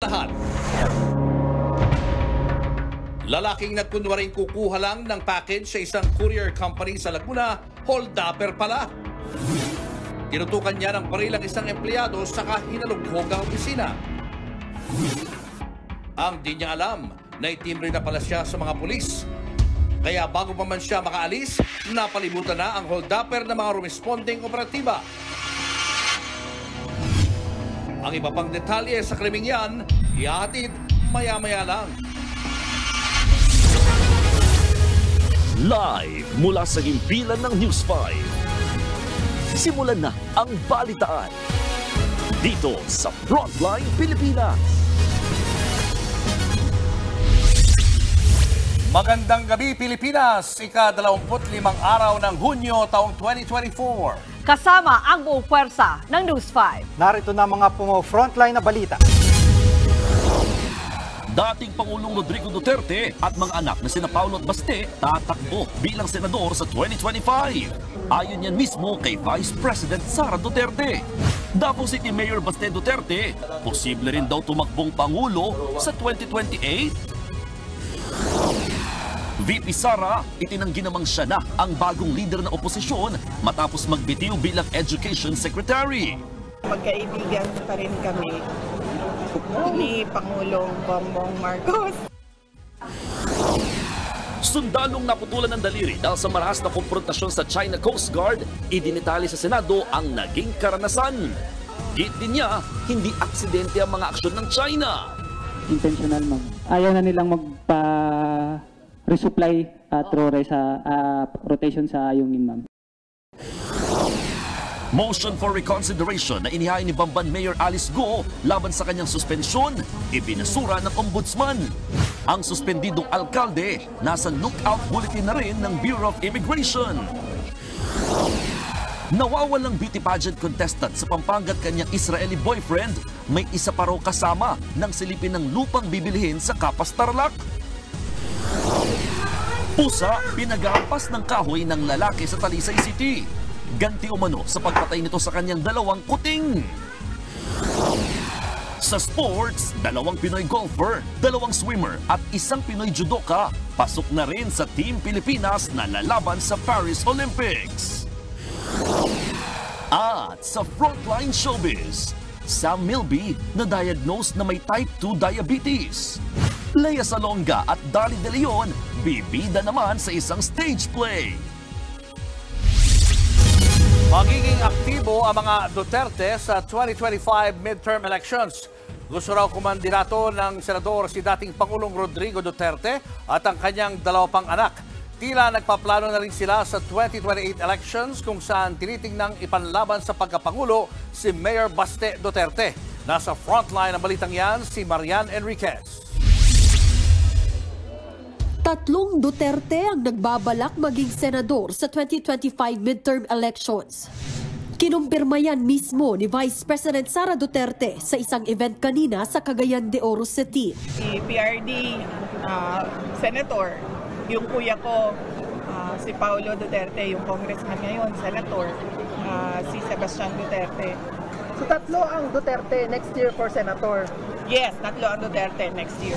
lahat. Lalaking nagkunwaring kukuha lang ng package sa isang courier company sa Laguna, hold-upper pala. Tinutukan niya ng baril ang isang empleyado saka hinalughog ang opisina. Ang di niya alam na itimbre na pala siya sa mga pulis. Kaya bago pa man siya makaalis, napalibutan na ang hold-upper ng mga responding operatiba. Ang iba pang detalye sa krimeng yan, ihahatid maya-maya lang. Live mula sa himpilan ng News 5. Simulan na ang balitaan dito sa Frontline Pilipinas. Magandang gabi Pilipinas, ika-25 araw ng Hunyo taong 2024. Kasama ang buong puwersa ng News 5. Narito na mga frontline na balita. Dating Pangulong Rodrigo Duterte at mga anak na sina Paulo at Baste tatakbo bilang senador sa 2025. Ayon yan mismo kay Vice President Sara Duterte. Davao City Mayor Baste Duterte, posible rin daw tumakbong Pangulo sa 2028. VP Sara, itinanggi namang siya na ang bagong leader ng oposisyon matapos magbitiw bilang Education Secretary. Magkaibigan pa rin kami ni Pangulong Bongbong Marcos. Sundalong naputulan ng daliri dahil sa marahas na konfrontasyon sa China Coast Guard, idinitali sa Senado ang naging karanasan. Git din niya, hindi aksidente ang mga aksyon ng China. Intentional, ma'am. Ayaw na nilang resupply through sa rotation sa Ayungin, ma'am. Motion for reconsideration na inihain ni Bamban Mayor Alice Go laban sa kanyang suspensyon, ibinasura ng ombudsman. Ang suspendidong alkalde nasa lookout bulletin na rin ng Bureau of Immigration. Nawawalang beauty pageant contestant sa Pampanga't kanyang Israeli boyfriend, may isa pa raw kasama nang silipin ng lupang bibilihin sa Kapas Tarlac. Pusa, pinagahampas ng kahoy ng lalaki sa Talisay City. Ganti umano sa pagpatay nito sa kanyang dalawang kuting. Sa sports, dalawang Pinoy golfer, dalawang swimmer at isang Pinoy judoka pasok na rin sa Team Pilipinas na lalaban sa Paris Olympics. At sa Frontline Showbiz, Sam Milby na-diagnose na may type 2 diabetes. Lea Salonga at Dali De Leon bibida naman sa isang stage play. Magiging aktibo ang mga Duterte sa 2025 midterm elections. Gusto raw kumandidato ng senador si dating Pangulong Rodrigo Duterte at ang kanyang dalawa pang anak. Tila nagpaplano na rin sila sa 2028 elections kung saan tinitingnang ipanlaban sa pagkapangulo si Mayor Baste Duterte. Nasa frontline ng balitang yan si Marian Enriquez. Tatlong Duterte ang nagbabalak maging senador sa 2025 midterm elections. Kinumpirma yan mismo ni Vice President Sara Duterte sa isang event kanina sa Cagayan de Oro City. Si PRD, Senator, yung kuya ko, si Paulo Duterte, yung congressman ngayon, Senator, si Sebastian Duterte. So tatlo ang Duterte next year for Senator? Yes, tatlo ang Duterte next year.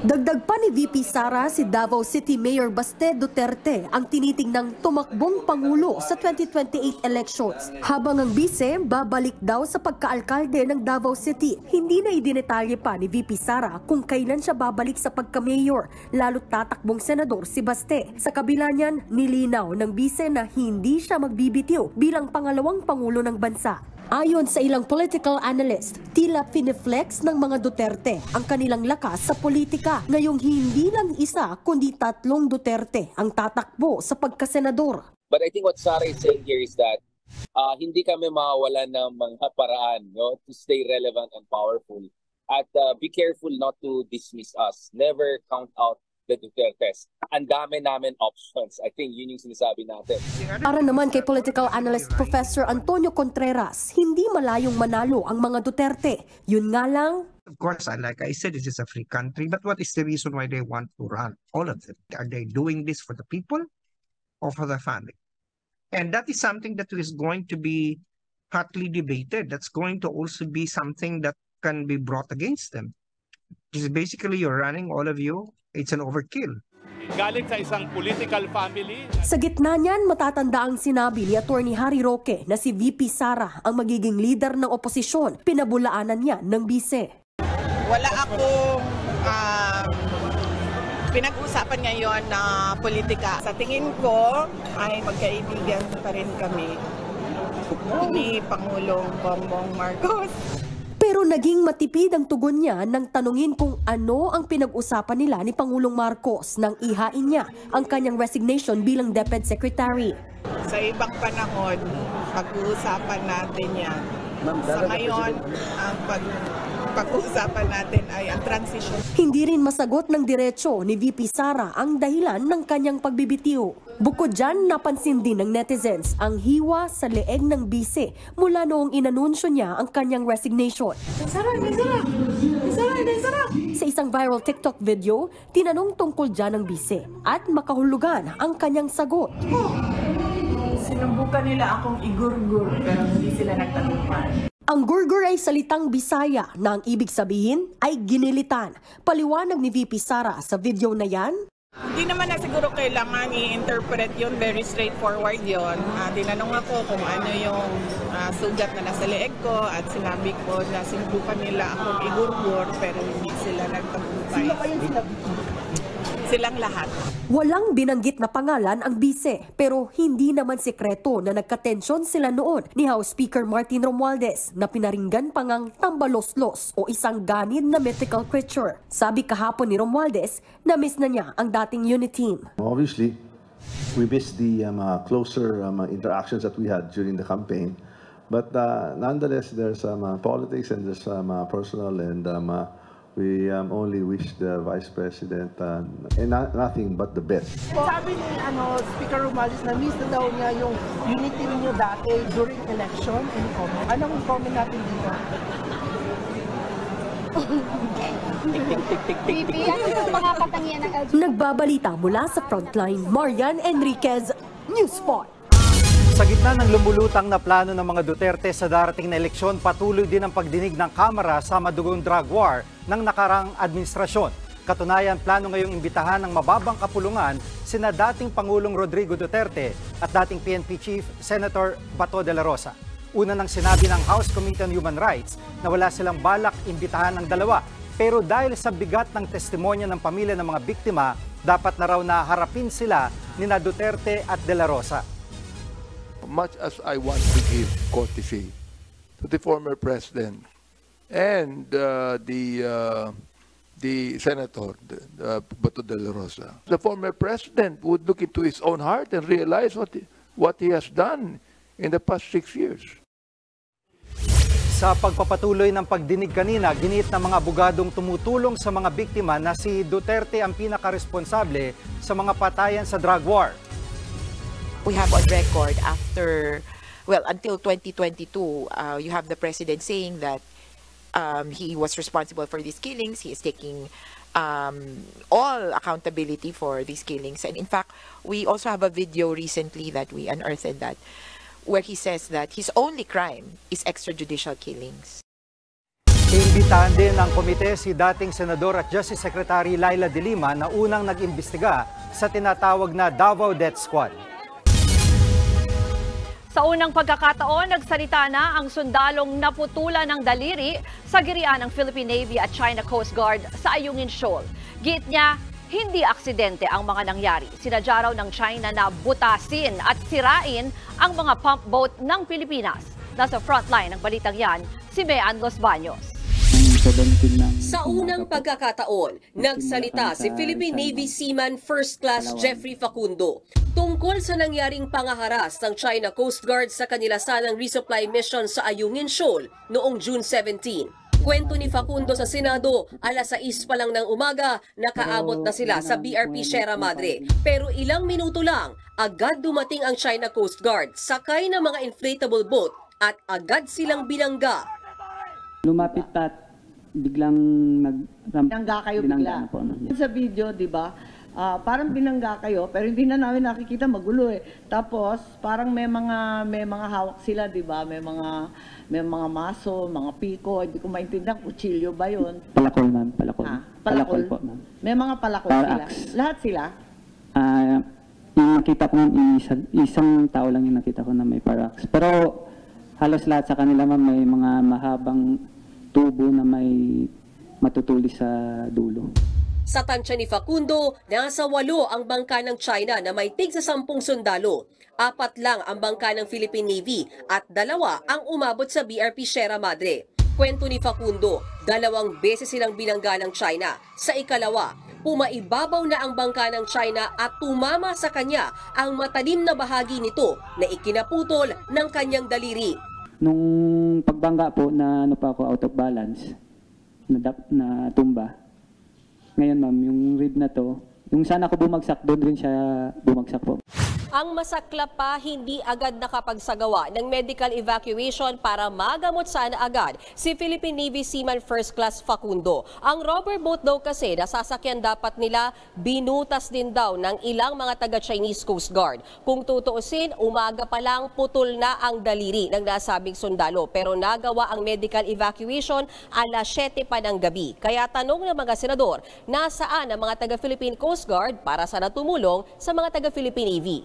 Dagdag pa ni VP Sara, si Davao City Mayor Baste Duterte ang tinitingnang tumakbong Pangulo sa 2028 elections. Habang ang bise, babalik daw sa pagkaalkalde ng Davao City. Hindi na idinetalye pa ni VP Sara kung kailan siya babalik sa pagka-mayor, lalo't tatakbong senador si Baste. Sa kabila niyan, nilinaw ng bise na hindi siya magbibitiw bilang pangalawang Pangulo ng bansa. Ayon sa ilang political analyst, tila piniflex ng mga Duterte ang kanilang lakas sa politika. Ngayong hindi lang isa kundi tatlong Duterte ang tatakbo sa pagkasenador. But I think what Sara is saying here is that hindi kami mawawalan ng mga paraan, no, to stay relevant and powerful. At be careful not to dismiss us. Never count out the Dutertes. Ang dami namin options. I think yun yung sinasabi natin. Para naman kay political analyst Professor Antonio Contreras, hindi malayong manalo ang mga Duterte. Yun nga lang, of course, like I said, this is a free country. But what is the reason why they want to run? All of them. Are they doing this for the people or for the family? And that is something that is going to be hotly debated. That's going to also be something that can be brought against them. It's basically you're running all of you. It's an overkill. Galing sa isang political family. Sa gitna niyan, matatanda ang sinabi ni Atty. Harry Roque na si VP Sara ang magiging leader ng oposisyon. Pinabulaanan niya ng bise. Wala akong pinag-usapan ngayon na politika. Sa tingin ko ay magkaibigan pa rin kami ni Pangulong Bongbong Marcos. Pero naging matipid ang tugon niya nang tanungin kung ano ang pinag-usapan nila ni Pangulong Marcos nang ihain niya ang kanyang resignation bilang DepEd Secretary. Sa ibang panahon, pag-uusapan natin yan. Sa ngayon, ang pag-uusapan natin ay ang transition. Hindi rin masagot ng diretso ni VP Sara ang dahilan ng kanyang pagbibitiw. Bukod dyan, napansin din ng netizens ang hiwa sa leeg ng bise mula noong inanunsyo niya ang kanyang resignation. Sa isang viral TikTok video, tinanong tungkol dyan ng bise at makahulugan ang kanyang sagot. Sinubukan nila akong igurgur pero hindi sila nagtagumpay. Ang gurgur ay salitang Bisaya na ang ibig sabihin ay ginilitan. Paliwanag ni VP Sara sa video na yan. Hindi naman na siguro kailangan i-interpret yun, very straightforward yun. Tinanong ako kung ano yung sugat na nasa leeg ko at sinabi ko na sinubukan nila akong igurgur pero hindi sila nagtagumpay. Silang lahat. Walang binanggit na pangalan ang bise pero hindi naman sekreto na nagkatensyon sila noon ni House Speaker Martin Romualdez na pinaringgan pa ngang tambaloslos o isang ganid na mythical creature. Sabi kahapon ni Romualdez na miss na niya ang dating unit team. Obviously, we miss the closer interactions that we had during the campaign. But nonetheless, there's politics and there's personal and we only wish the Vice President nothing but the best. Sabi ni Speaker Romualdez na miss na daw niya yung unity niyo dati during election. Any comment? Anong comment natin dito? Nagbabalita mula sa Frontline, Marian Enriquez, News 5. Sa gitna ng lumulutang na plano ng mga Duterte sa darating na eleksyon, patuloy din ang pagdinig ng Kamara sa madugong drug war ng nakarang administrasyon. Katunayan, plano ngayong imbitahan ng mababang kapulungan sina dating Pangulong Rodrigo Duterte at dating PNP Chief Senator Bato de la Rosa. Una nang sinabi ng House Committee on Human Rights na wala silang balak imbitahan ng dalawa. Pero dahil sa bigat ng testimonya ng pamilya ng mga biktima, dapat na raw na harapin sila nina Duterte at de la Rosa. Much as I want to give courtesy to the former president and the senator, Bato de la Rosa, the former president would look into his own heart and realize what he has done in the past 6 years. Sa pagpapatuloy ng pagdinig kanina, ginit ng mga abogadong tumutulong sa mga biktima na si Duterte ang pinaka-responsable sa mga patayan sa drug war. We have on record until 2022, you have the president saying that he was responsible for these killings. He is taking all accountability for these killings. And in fact, we also have a video recently that we unearthed where he says that his only crime is extrajudicial killings. Iimbitahan din ng komite si dating Senador at Justice Secretary Laila De Lima na unang nag-imbestiga sa tinatawag na Davao Death Squad. Sa unang pagkakataon, nagsalita na ang sundalong naputulan ng daliri sa girian ng Philippine Navy at China Coast Guard sa Ayungin Shoal. Giit niya, hindi aksidente ang mga nangyari. Sinadya raw ng China na butasin at sirain ang mga pump boat ng Pilipinas. Nasa frontline ng balitang yan, si Mean Los Baños. Sa unang pagkakataon, nagsalita si Philippine Navy Seaman First Class Jeffrey Facundo tungkol sa nangyaring pangaharas ng China Coast Guard sa kanila sanang resupply mission sa Ayungin Shoal noong June 17. Kwento ni Facundo sa Senado, alas 6 pa lang ng umaga, nakaabot na sila sa BRP Sierra Madre. Pero ilang minuto lang, agad dumating ang China Coast Guard, sakay ng mga inflatable boat at agad silang binangga. Lumapit at biglang binangga kayo bigla. Sa video, di ba? Parang binangga kayo pero hindi na namin nakikita, magulo eh. Tapos parang may mga hawak sila, di ba? May mga maso, mga piko, hindi ko maintindihan kutsilyo ba 'yon? Palakol, ma'am, palakol. Palakol po, ma'am. May mga palakol Power sila. axe. Lahat sila? Yung nakita ko, isang tao lang yung nakita ko na may parax. Pero halos lahat sa kanila, ma'am, may mga mahabang tubo na may matutulis sa dulo. Sa tansya ni Facundo, nasa 8 ang bangka ng China na may tig sa 10 sundalo. 4 lang ang bangka ng Philippine Navy at 2 ang umabot sa BRP Sierra Madre. Kwento ni Facundo, 2 beses silang binangga ng China. Sa ikalawa, pumaibabaw na ang bangka ng China at tumama sa kanya ang matalim na bahagi nito na ikinaputol ng kanyang daliri. Nung pagbangga po na ako out of balance, na tumba. Ngayon, ma'am, yung rib na to, yung sana ko bumagsak, doon rin siya bumagsak po. Ang masaklap pa, hindi agad nakapagsagawa ng medical evacuation para magamot sana agad si Philippine Navy Seaman First Class Facundo. Ang rubber boat daw kasi na sasakyan dapat nila, binutas din daw ng ilang mga taga-Chinese Coast Guard. Kung tutuusin, umaga pa lang putol na ang daliri ng nasabing sundalo. Pero nagawa ang medical evacuation alas 7 pa ng gabi. Kaya tanong ng mga senador, nasaan ang mga taga-Philippine Coast Guard para sana tumulong sa mga taga-Philippine Navy?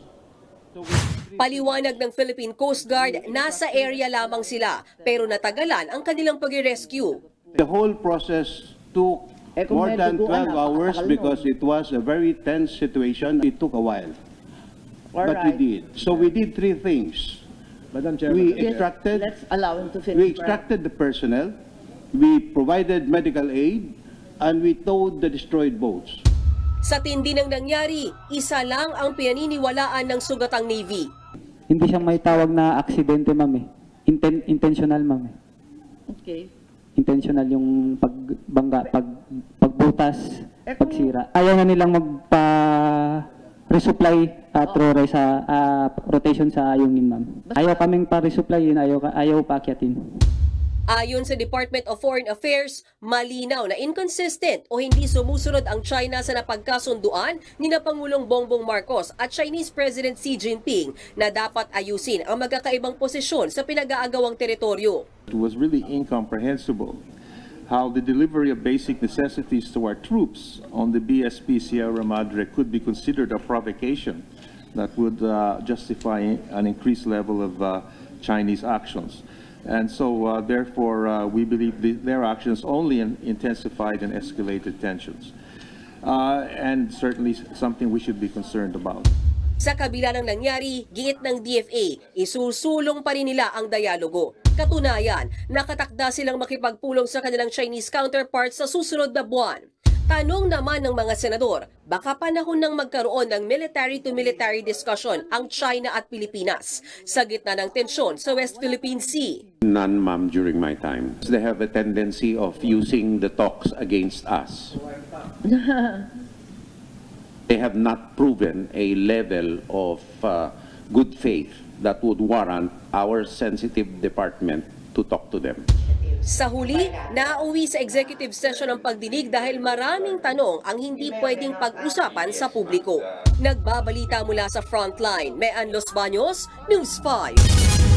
Paliwanag ng Philippine Coast Guard, nasa area lamang sila pero natagalan ang kanilang pag-rescue. The whole process took more than 12 hours because it was a very tense situation. It took a while, but we did. So we did 3 things. Madam Chairman, we extracted, Let's allow him to finish. we extracted the personnel, we provided medical aid, and we towed the destroyed boats. Sa tindi ng nangyari, isa lang ang pinaniniwalaan ng sugatang Navy. Hindi siya may tawag na aksidente, ma'am eh. Intentional, ma'am eh. Okay. Intentional yung pagbangga, pagbutas, pagsira. Ayaw na nilang resupply sa rotation sa ayungin, ma'am. Ayaw kaming pa-resupplyin, ayaw paakyatin. Ayon sa Department of Foreign Affairs, malinaw na inconsistent o hindi sumusunod ang China sa napagkasunduan ni na Pangulong Bongbong Marcos at Chinese President Xi Jinping na dapat ayusin ang magkakaibang posisyon sa pinag-aagawang teritoryo. It was really incomprehensible how the delivery of basic necessities to our troops on the BSP Sierra Madre could be considered a provocation that would justify an increased level of Chinese actions. And so, therefore, we believe their actions only intensified and escalated tensions. And certainly something we should be concerned about. Sa kabila ng nangyari, giit ng DFA, isusulong pa rin nila ang dialogo. Katunayan, nakatakda silang makipagpulong sa kanilang Chinese counterparts sa susunod na buwan. Tanong naman ng mga senador, baka panahon nang magkaroon ng military-to-military discussion ang China at Pilipinas sa gitna ng tensyon sa West Philippine Sea. None, ma'am, during my time. They have a tendency of using the talks against us. They have not proven a level of good faith that would warrant our sensitive department to talk to them. Sa huli, nauwi sa executive session ang pagdinig dahil maraming tanong ang hindi pwedeng pag-usapan sa publiko. Nagbabalita mula sa Frontline, Mean Los Baños, News 5.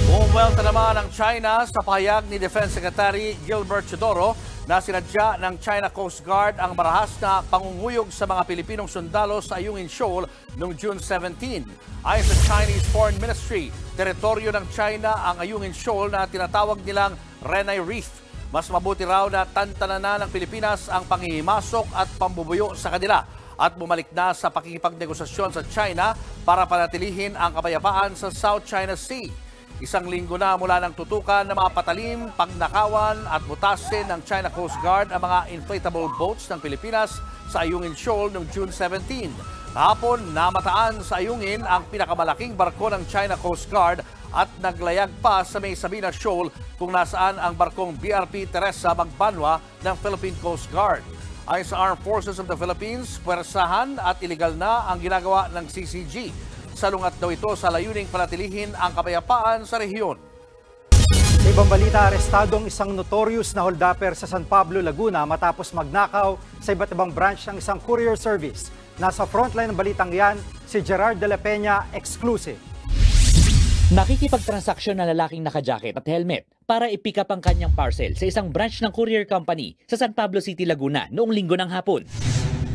Bumuwelta naman ang China sa pahayag ni Defense Secretary Gilbert Chodoro na sinadya ng China Coast Guard ang marahas na pangunguyog sa mga Pilipinong sundalo sa Ayungin Shoal noong June 17. Ayon sa Chinese Foreign Ministry, teritoryo ng China ang Ayungin Shoal na tinatawag nilang Renai Reef. Mas mabuti raw na tantanan na ng Pilipinas ang panghihimasok at pambubuyo sa kanila at bumalik na sa pakikipagnegosasyon sa China para panatilihin ang kapayapaan sa South China Sea. Isang linggo na mula ng tutukan na mga patalim, pagnakawan at butasin ng China Coast Guard ang mga inflatable boats ng Pilipinas sa Ayungin Shoal noong June 17. Kahapon, namataan sa Ayungin ang pinakamalaking barko ng China Coast Guard at naglayag pa sa May Sabina Shoal kung nasaan ang barkong BRP Teresa Magbanwa ng Philippine Coast Guard. Ayon sa Armed Forces of the Philippines, puwersahan at iligal na ang ginagawa ng CCG. Salungat daw ito sa layuning panatilihin ang kapayapaan sa rehiyon. Sa ibang balita, arestadong isang notorious na holdapper sa San Pablo, Laguna matapos magnakaw sa iba't ibang branch ng isang courier service. Nasa frontline ng balitang yan, si Gerard de la Peña, exclusive. Nakikipagtransaksyon na lalaking naka-jacket at helmet para i-pick up ang kanyang parcel sa isang branch ng courier company sa San Pablo City, Laguna noong linggo ng hapon.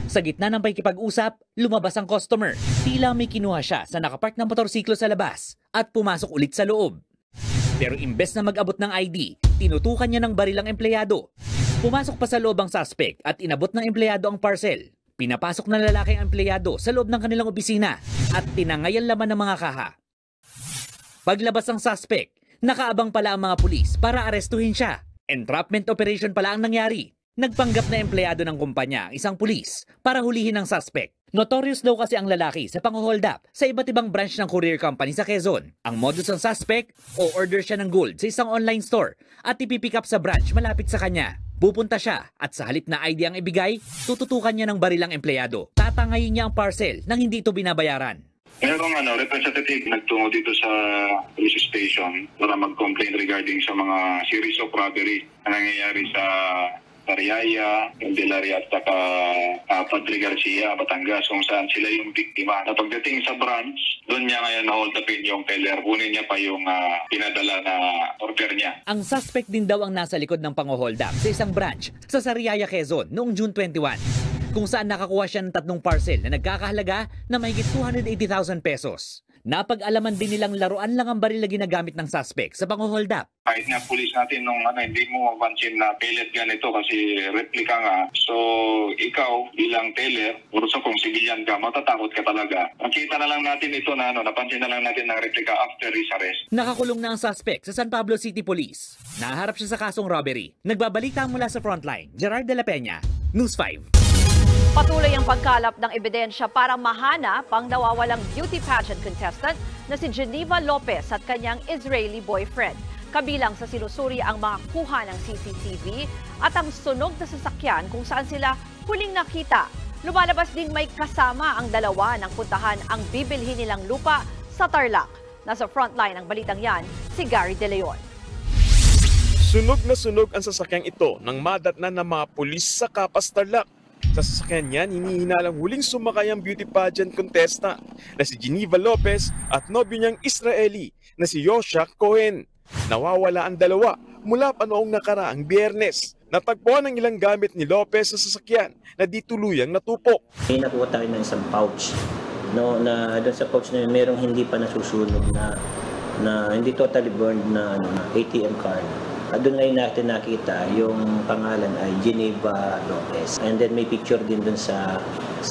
Sa gitna ng pakikipag-usap, lumabas ang customer. Tila may kinuha siya sa nakapark ng motorsiklo sa labas at pumasok ulit sa loob. Pero imbes na mag-abot ng ID, tinutukan niya ng baril ang empleyado. Pumasok pa sa loob ang suspect at inabot ng empleyado ang parcel. Pinapasok ng lalaki ang empleyado sa loob ng kanilang opisina at tinangay ang laman ng mga kaha. Paglabas ng suspect, nakaabang pala ang mga pulis para arestuhin siya. Entrapment operation pala ang nangyari. Nagpanggap na empleyado ng kumpanya ang isang pulis para hulihin ang suspect. Notorious daw kasi ang lalaki sa pang-hold up sa iba't ibang branch ng courier company sa Quezon. Ang modus ng suspect, o-order siya ng gold sa isang online store at ipipick up sa branch malapit sa kanya. Pupunta siya at sa halip na ID ang ibigay, tututukan niya ng baril ang empleyado. Tatangayin niya ang parcel nang hindi ito binabayaran. Merong representative nagtungo dito sa police station para mag-complain regarding sa mga series of robbery na nangyayari sa Tariaya, Candelaria at saka Padre Garcia, Batangas, kung saan sila yung biktima. Na pagdating sa branch, doon niya ngayon na-hold upin yung teller. Kunin niya pa yung pinadala na order niya. Ang suspect din daw ang nasa likod ng pang-hold up sa isang branch sa Sariaya, Quezon noong June 21, kung saan nakakuha siya ng 3 parcel na nagkakahalaga na mahigit 280,000 pesos. Napag-alaman din nilang laruan lang ang baril na ginagamit ng suspect sa pang-hold up. Kahit nga police natin nung hindi mo mapansin na pellet gun ito kasi replica nga. So ikaw bilang teller, uruso kung civilian ka, matatakot ka talaga. Nakita na lang natin ito na napansin na lang natin na replica after his arrest. Nakakulong na ang suspect sa San Pablo City Police. Naharap siya sa kasong robbery. Nagbabalita mula sa frontline, Gerard de la Peña, News 5. Patuloy ang pagkalap ng ebidensya para mahanap ang nawawalang beauty pageant contestant na si Geneva Lopez at kanyang Israeli boyfriend. Kabilang sa sinusuri ang mga kuha ng CCTV at ang sunog na sasakyan kung saan sila huling nakita. Lumalabas ding may kasama ang dalawa ng puntahan ang bibilhin nilang lupa sa Tarlac. Nasa frontline ng balitang yan, si Gary De Leon. Sunog na sunog ang sasakyang ito nang madatnan ng mga pulis sa Kapas, Tarlac. Sa sasakyan niyan, hinihinalang huling sumakay ang beauty pageant contestant na si Geneva Lopez at nobyo niyang Israeli na si Yoshak Cohen. Nawawala ang dalawa mula pa noong nakaraang Biyernes. Natagpuan ang ilang gamit ni Lopez sa sasakyan na di tuluyang natupok. May nakuha tayo ng isang pouch. No, na doon sa pouch na yun, merong hindi pa nasusunog na hindi totally burned na ATM card. At doon ngayon natin nakita yung pangalan ay Geneva Lopez. And then may picture din doon sa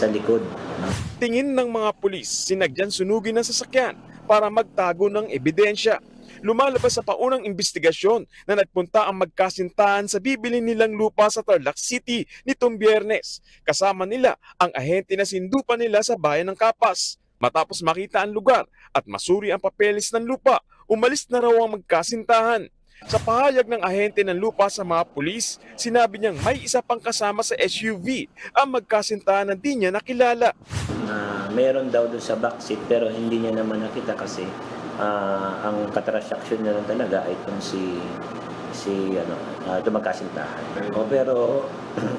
likod. No? Tingin ng mga pulis, sinagyan sunugin ang sasakyan para magtago ng ebidensya. Lumalabas sa paunang investigasyon na nagpunta ang magkasintahan sa bibili nilang lupa sa Tarlac City nitong Biyernes. Kasama nila ang ahente na sindupa nila sa bayan ng Kapas. Matapos makita ang lugar at masuri ang papeles ng lupa, umalis na raw ang magkasintahan. Sa pahayag ng ahente ng lupa sa mga pulis, sinabi niyang may isa pang kasama sa SUV ang magkasintahan na di niya nakilala. Meron daw doon sa backseat pero hindi niya naman nakita kasi ang katransaksyon niya lang talaga ay itong magkasintahan. Pero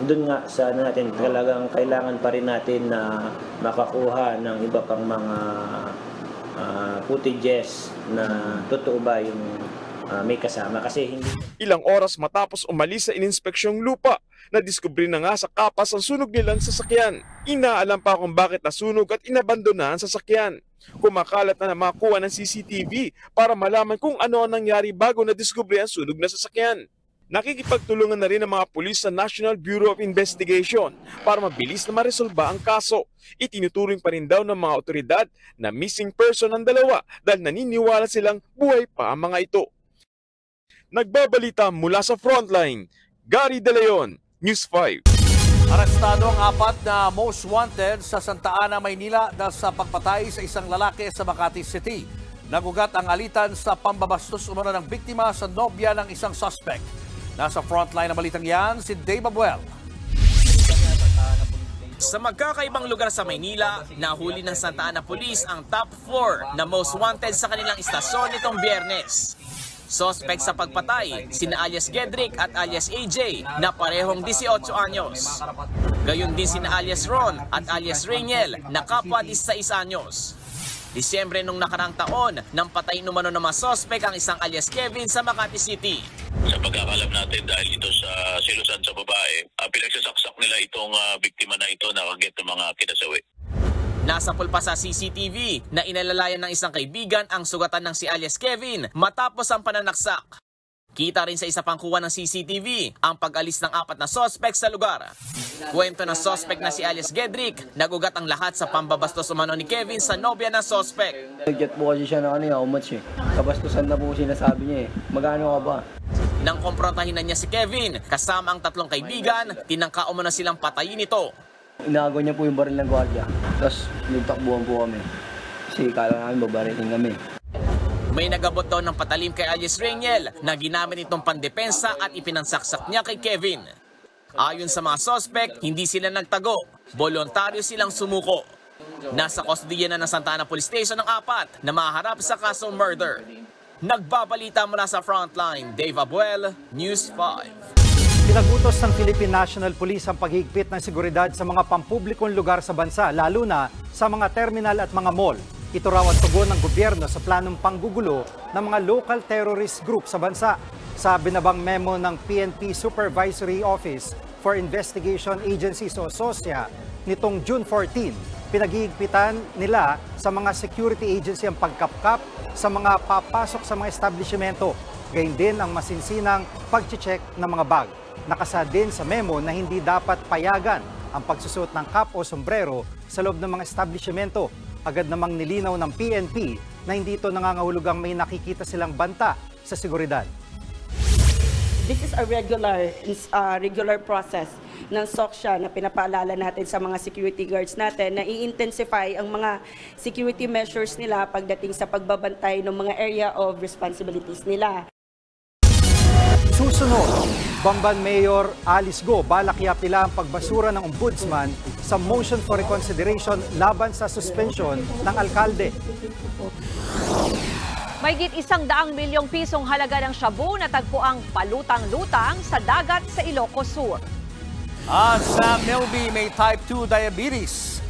doon nga sa natin talagang kailangan pa rin natin na makakuha ng iba pang mga footages na totoo ba yung may kasama kasi hindi. Ilang oras matapos umalis sa ininspeksyong lupa, nadiskubre na nga sa Kapas ang sunog nilang sasakyan. Inaalam pa kung bakit nasunog at inabandona ang sasakyan. Kumakalat na makuha ng CCTV para malaman kung ano ang nangyari bago nadiskubre ang sunog na sasakyan. Nakikipagtulungan na rin ang mga pulis sa National Bureau of Investigation para mabilis na maresolba ang kaso. Itinuturing pa rin daw ng mga otoridad na missing person ang dalawa dahil naniniwala silang buhay pa ang mga ito. Nagbabalita mula sa frontline, Gary De Leon, News 5. Arestado ang 4 na most wanted sa Santa Ana, Maynila dahil sa pagpatay sa isang lalaki sa Makati City. Nagugat ang alitan sa pambabastos umano ng biktima sa nobya ng isang suspect. Nasa frontline ng balitang yan, si Dave Abuel. Sa magkakaibang lugar sa Maynila, nahuli ng Santa Ana Police ang top 4 na most wanted sa kanilang istasyon nitong Biyernes. Suspect sa pagpatay, sina alias Gedrick at alias AJ na parehong 18 anyos. Gayon din sina alias Ron at alias Rainiel na kapwa 16 anyos. Disyembre nung nakaraang taon, nang patayin umano ng mga sospek ang isang alias Kevin sa Makati City. Sa pagkakalam natin dahil ito sa silusan sa babae, pinagsasaksak nila itong biktima na ito na kaget ng mga kinasawi. Nasapul pa sa CCTV na inalalayan ng isang kaibigan ang sugatan ng si alias Kevin matapos ang pananaksak. Kita rin sa isa pang kuha ng CCTV ang pag-alis ng 4 na sospek sa lugar. Kwento ng sospek na si alias Gedrick, nagugat ang lahat sa pambabastos umano ni Kevin sa nobya ng sospek. Nag-get po kasi siya na how much Kabastusan na po sinasabi niya Magkano ka ba? Nang komprontahin na niya si Kevin, kasama ang 3 kaibigan, tinangka umano silang patayin ito. Inaagaw niya po yung baril ng gwardiya. Tapos nagtakbuhan po kami. Kasi kala namin babarilin kami. May nagabot daw ng patalim kay alias Rainiel na ginamit itong pandepensa at ipinansaksak niya kay Kevin. Ayon sa mga sospek, hindi sila nagtago. Voluntaryo silang sumuko. Nasa kustodiya na ng Santa Ana Police Station ang 4 na maharap sa kasong murder. Nagbabalita mula sa Frontline, Dave Abuel, News 5. Pinagutos ng Philippine National Police ang paghigpit ng seguridad sa mga pampublikong lugar sa bansa, lalo na sa mga terminal at mga mall. Ito raw ang tugon ng gobyerno sa planong panggugulo ng mga local terrorist group sa bansa. Sa binabang memo ng PNP Supervisory Office for Investigation Agencies o SOSIA nitong June 14, pinaghihigpitan nila sa mga security agency ang pagkapkap sa mga papasok sa mga establishmento. Gayun din ang masinsinang pag-check ng mga bag. Nakasa din sa memo na hindi dapat payagan ang pagsusuot ng cap o sombrero sa loob ng mga establishmento. Agad namang nilinaw ng PNP na hindi ito nangangahulugang may nakikita silang banta sa seguridad. This is a regular process ng SOCSIA na pinapaalala natin sa mga security guards natin na i-intensify ang mga security measures nila pagdating sa pagbabantay ng mga area of responsibilities nila. Susunod, Bamban Mayor Alice Go balak yapila ang pagbasura ng ombudsman sa motion for reconsideration laban sa suspension ng alkalde. Mahigit 100 milyong pisong halaga ng shabu na tagpo ang palutang-lutang sa dagat sa Ilocos Sur. At sa Melby may type 2 diabetes.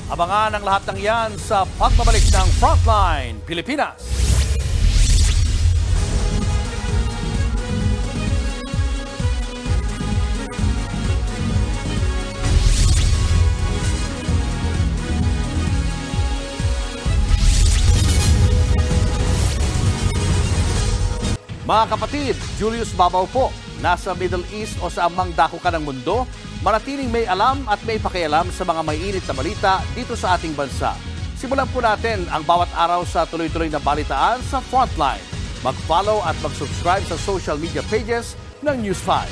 Abangan ang lahat ng yan sa pagbabalik ng Frontline Pilipinas. Mga kapatid, Julius Babaw po. Nasa Middle East o sa amang dako ka ng mundo, manatiling may alam at may pakialam sa mga mainit na balita dito sa ating bansa. Simulan po natin ang bawat araw sa tuloy-tuloy na balitaan sa Frontline. Mag-follow at mag-subscribe sa social media pages ng News 5.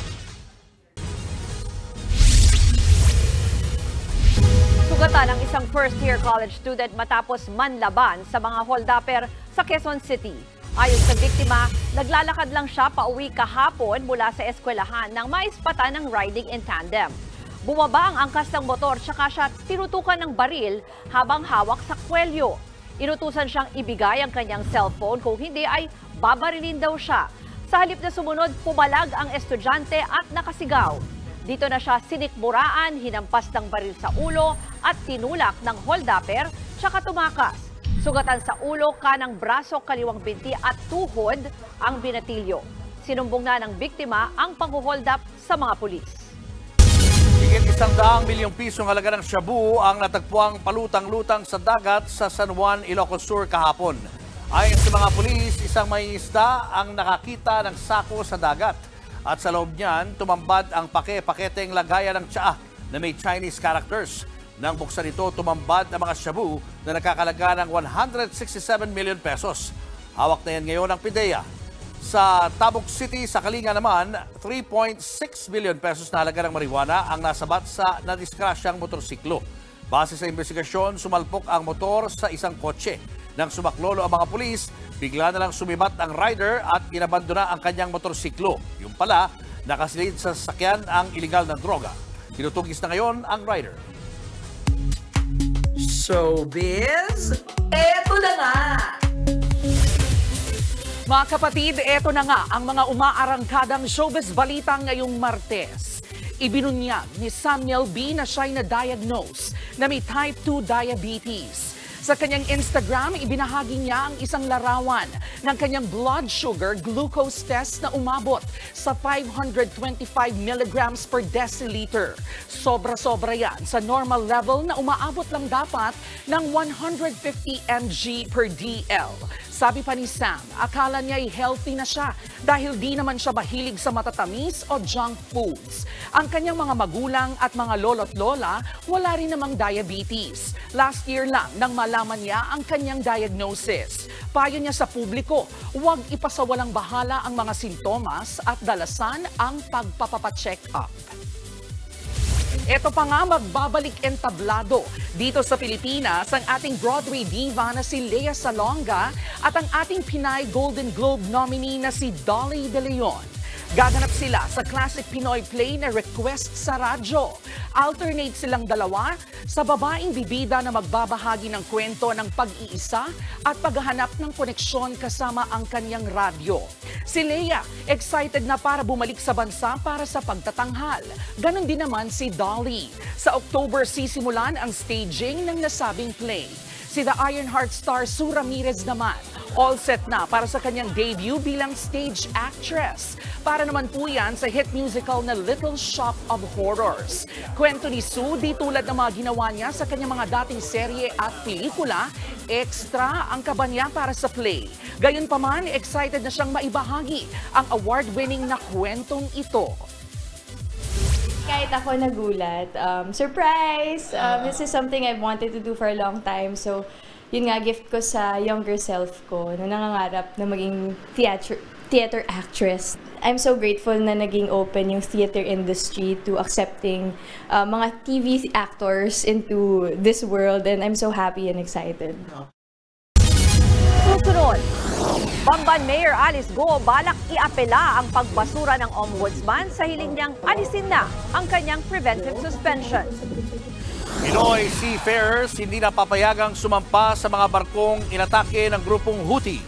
Sugatan ng isang first-year college student matapos manlaban sa mga hold-upper sa Quezon City. Ayon sa biktima, naglalakad lang siya pauwi kahapon mula sa eskwelahan nang maispatan ng riding in tandem. Bumaba ang angkas ng motor tsaka siya tinutukan ng baril habang hawak sa kwelyo. Inutusan siyang ibigay ang kanyang cellphone, kung hindi ay babarilin daw siya. Sa halip na sumunod, pumalag ang estudyante at nakasigaw. Dito na siya sinikmuraan, hinampas ng baril sa ulo at tinulak ng hold-upper tsaka tumakas. Sugatan sa ulo, kanang braso, kaliwang binti at tuhod ang binatilyo. Sinumbong na ng biktima ang pang-hold up sa mga pulis. Higit 100 milyong pisong halaga ng shabu ang natagpuang palutang-lutang sa dagat sa San Juan, Ilocos Sur kahapon. Ayon sa mga pulis, isang mangingisda ang nakakita ng sako sa dagat. At sa loob niyan, tumambad ang paketeng lagayan ng tsaa na may Chinese characters. Nang buksan ito, tumambad ang mga shabu na nakakalaga ng 167 million pesos. Hawak na yan ngayon ng PIDEA. Sa Tabuk City, sa Kalinga naman, 3.6 billion pesos na halaga ng marijuana ang nasabat sa nadiskrasyang motorsiklo. Base sa investigasyon, sumalpok ang motor sa isang kotse. Nang sumaklolo ang mga pulis, bigla na lang sumibat ang rider at inabandona ang kanyang motorsiklo. Yung pala, nakasilid sa sasakyan ang iligal na droga. Tinutugis na ngayon ang rider. Showbiz, eto na nga! Mga kapatid, eto na nga ang mga umaarangkadang showbiz balita ngayong Martes. Ibinunyag ni Samuel B. na siya'y na-diagnose na may type 2 diabetes. Sa kanyang Instagram, ibinahagi niya ang isang larawan ng kanyang blood sugar glucose test na umabot sa 525 milligrams per deciliter. Sobra-sobra yan sa normal level na umaabot lang dapat ng 150 mg per DL. Sabi pa ni Sam, akala niya ay healthy na siya dahil di naman siya mahilig sa matatamis o junk foods. Ang kanyang mga magulang at mga lolo't lola, wala rin namang diabetes. Last year lang nang malaman niya ang kanyang diagnosis. Payo niya sa publiko, huwag ipasawalang bahala ang mga sintomas at dalasan ang pagpapacheck up. Ito pa nga, magbabalik entablado dito sa Pilipinas ang ating Broadway diva na si Lea Salonga at ang ating Pinay Golden Globe nominee na si Dolly De Leon. Gaganap sila sa classic Pinoy play na Request sa Radyo. Alternate silang dalawa sa babaeng bibida na magbabahagi ng kwento ng pag-iisa at paghahanap ng koneksyon kasama ang kanyang radyo. Si Lea, excited na para bumalik sa bansa para sa pagtatanghal. Ganon din naman si Dolly. Sa October sisimulan ang staging ng nasabing play. Si The Ironheart star Sue Ramirez naman, all set na para sa kanyang debut bilang stage actress. Para naman po yan sa hit musical na Little Shop of Horrors. Kwento ni Sue, di tulad ng mga ginawa niya sa kanyang mga dating serye at pelikula, extra ang kaba niya para sa play. Gayunpaman, excited na siyang maibahagi ang award-winning na kwentong ito. Kahit ako nagulat, surprise! This is something I've wanted to do for a long time. So, yun nga, gift ko sa younger self ko na nangangarap na maging theater actress. I'm so grateful na naging open yung theater industry to accepting mga TV actors into this world, and I'm so happy and excited. Susunod, Bamban Mayor Alice Go balak iapela ang pagbasura ng ombudsman sa hiling niyang alisin na ang kanyang preventive suspension. Pinoy seafarers hindi na papayagang sumampa sa mga barkong inatake ng grupong Houthi.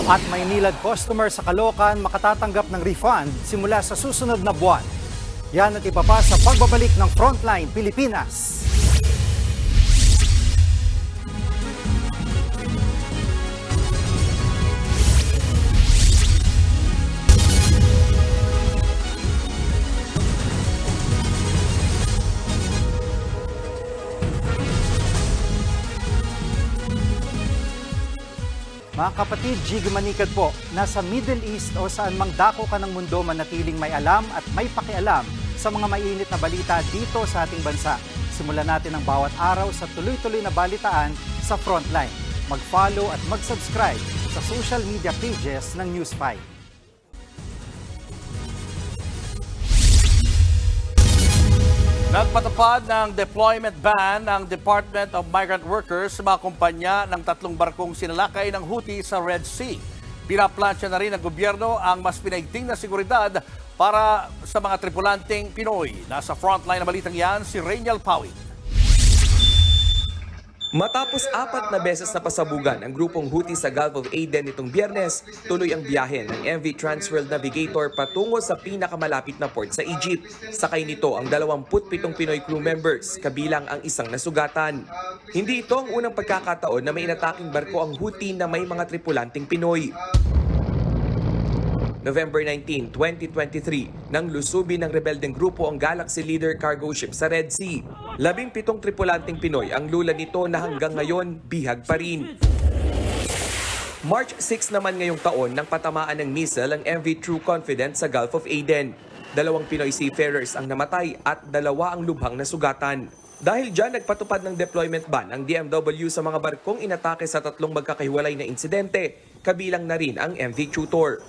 At Maynilad customer sa Caloocan makatatanggap ng refund simula sa susunod na buwan. Yan at iba pa sa pagbabalik ng Frontline Pilipinas. Mga kapatid, Jiggy Manikad po, nasa Middle East o saan mang dako ka ng mundo manatiling may alam at may pakialam sa mga mainit na balita dito sa ating bansa. Simulan natin ang bawat araw sa tuloy-tuloy na balitaan sa Frontline. Mag-follow at mag-subscribe sa social media pages ng News 5. Nagpatupad ng deployment ban ang Department of Migrant Workers sa mga kumpanya ng 3 barkong sinalakay ng Houthi sa Red Sea. Pinaplansya na rin ng gobyerno ang mas pinaigting na seguridad para sa mga tripulanteng Pinoy. Nasa frontline na balitang yan si Rainiel Pawit. Matapos 4 na beses na pasabugan ang grupong Houthi sa Gulf of Aden nitong Biyernes, tuloy ang biyahe ng MV Transworld Navigator patungo sa pinakamalapit na port sa Egypt. Sakay nito ang 27 Pinoy crew members, kabilang ang isang nasugatan. Hindi ito ang unang pagkakataon na may inataking barko ang Houthi na may mga tripulanteng Pinoy. November 19, 2023, nang lusubin ng rebeldeng grupo ang Galaxy Leader cargo ship sa Red Sea. 17 tripulanteng Pinoy ang lula nito na hanggang ngayon bihag pa rin. March 6 naman ngayong taon nang patamaan ng missile ang MV True Confidence sa Gulf of Aden. 2 Pinoy seafarers ang namatay at 2 ang lubhang nasugatan. Dahil dyan, nagpatupad ng deployment ban ang DMW sa mga barkong inatake sa 3 magkakahiwalay na insidente, kabilang na rin ang MV Tutor.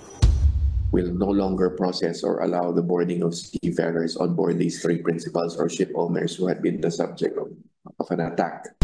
Will no longer process or allow the boarding of seafarers on board these 3 principals or ship owners who had been the subject of an attack.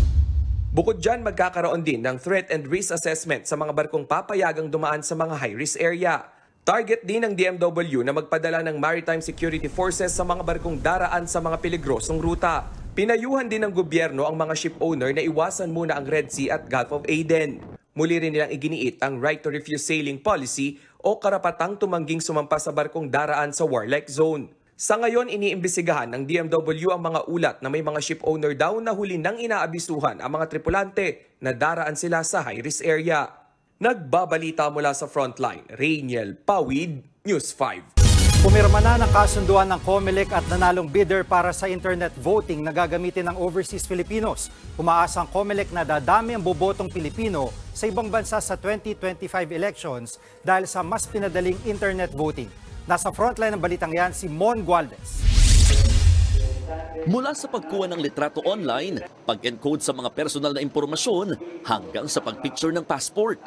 Bukod dyan, magkakaroon din ng threat and risk assessment sa mga barkong papayagang dumaan sa mga high-risk area. Target din ng DMW na magpadala ng Maritime Security Forces sa mga barkong daraan sa mga peligrosong ruta. Pinayuhan din ng gobyerno ang mga ship owner na iwasan muna ang Red Sea at Gulf of Aden. Muli rin nilang iginiit ang right to refuse sailing policy o karapatang tumangging sumampa sa barkong daraan sa warlike zone. Sa ngayon, iniimbestigahan ng DMW ang mga ulat na may mga ship owner daw na huli nang inaabisuhan ang mga tripulante na daraan sila sa high-risk area. Nagbabalita mula sa Frontline, Rainiel Pawid, News 5. Pumirma na ng kasunduan ng COMELEC at nanalong bidder para sa internet voting na gagamitin ng overseas Filipinos. Umaasa ang COMELEC na dadami ang bobotong Pilipino sa ibang bansa sa 2025 elections dahil sa mas pinadaling internet voting. Nasa frontline ng balitang yan si Mon Gualvez. Mula sa pagkuha ng litrato online, pag-encode sa mga personal na impormasyon, hanggang sa pagpicture ng passport.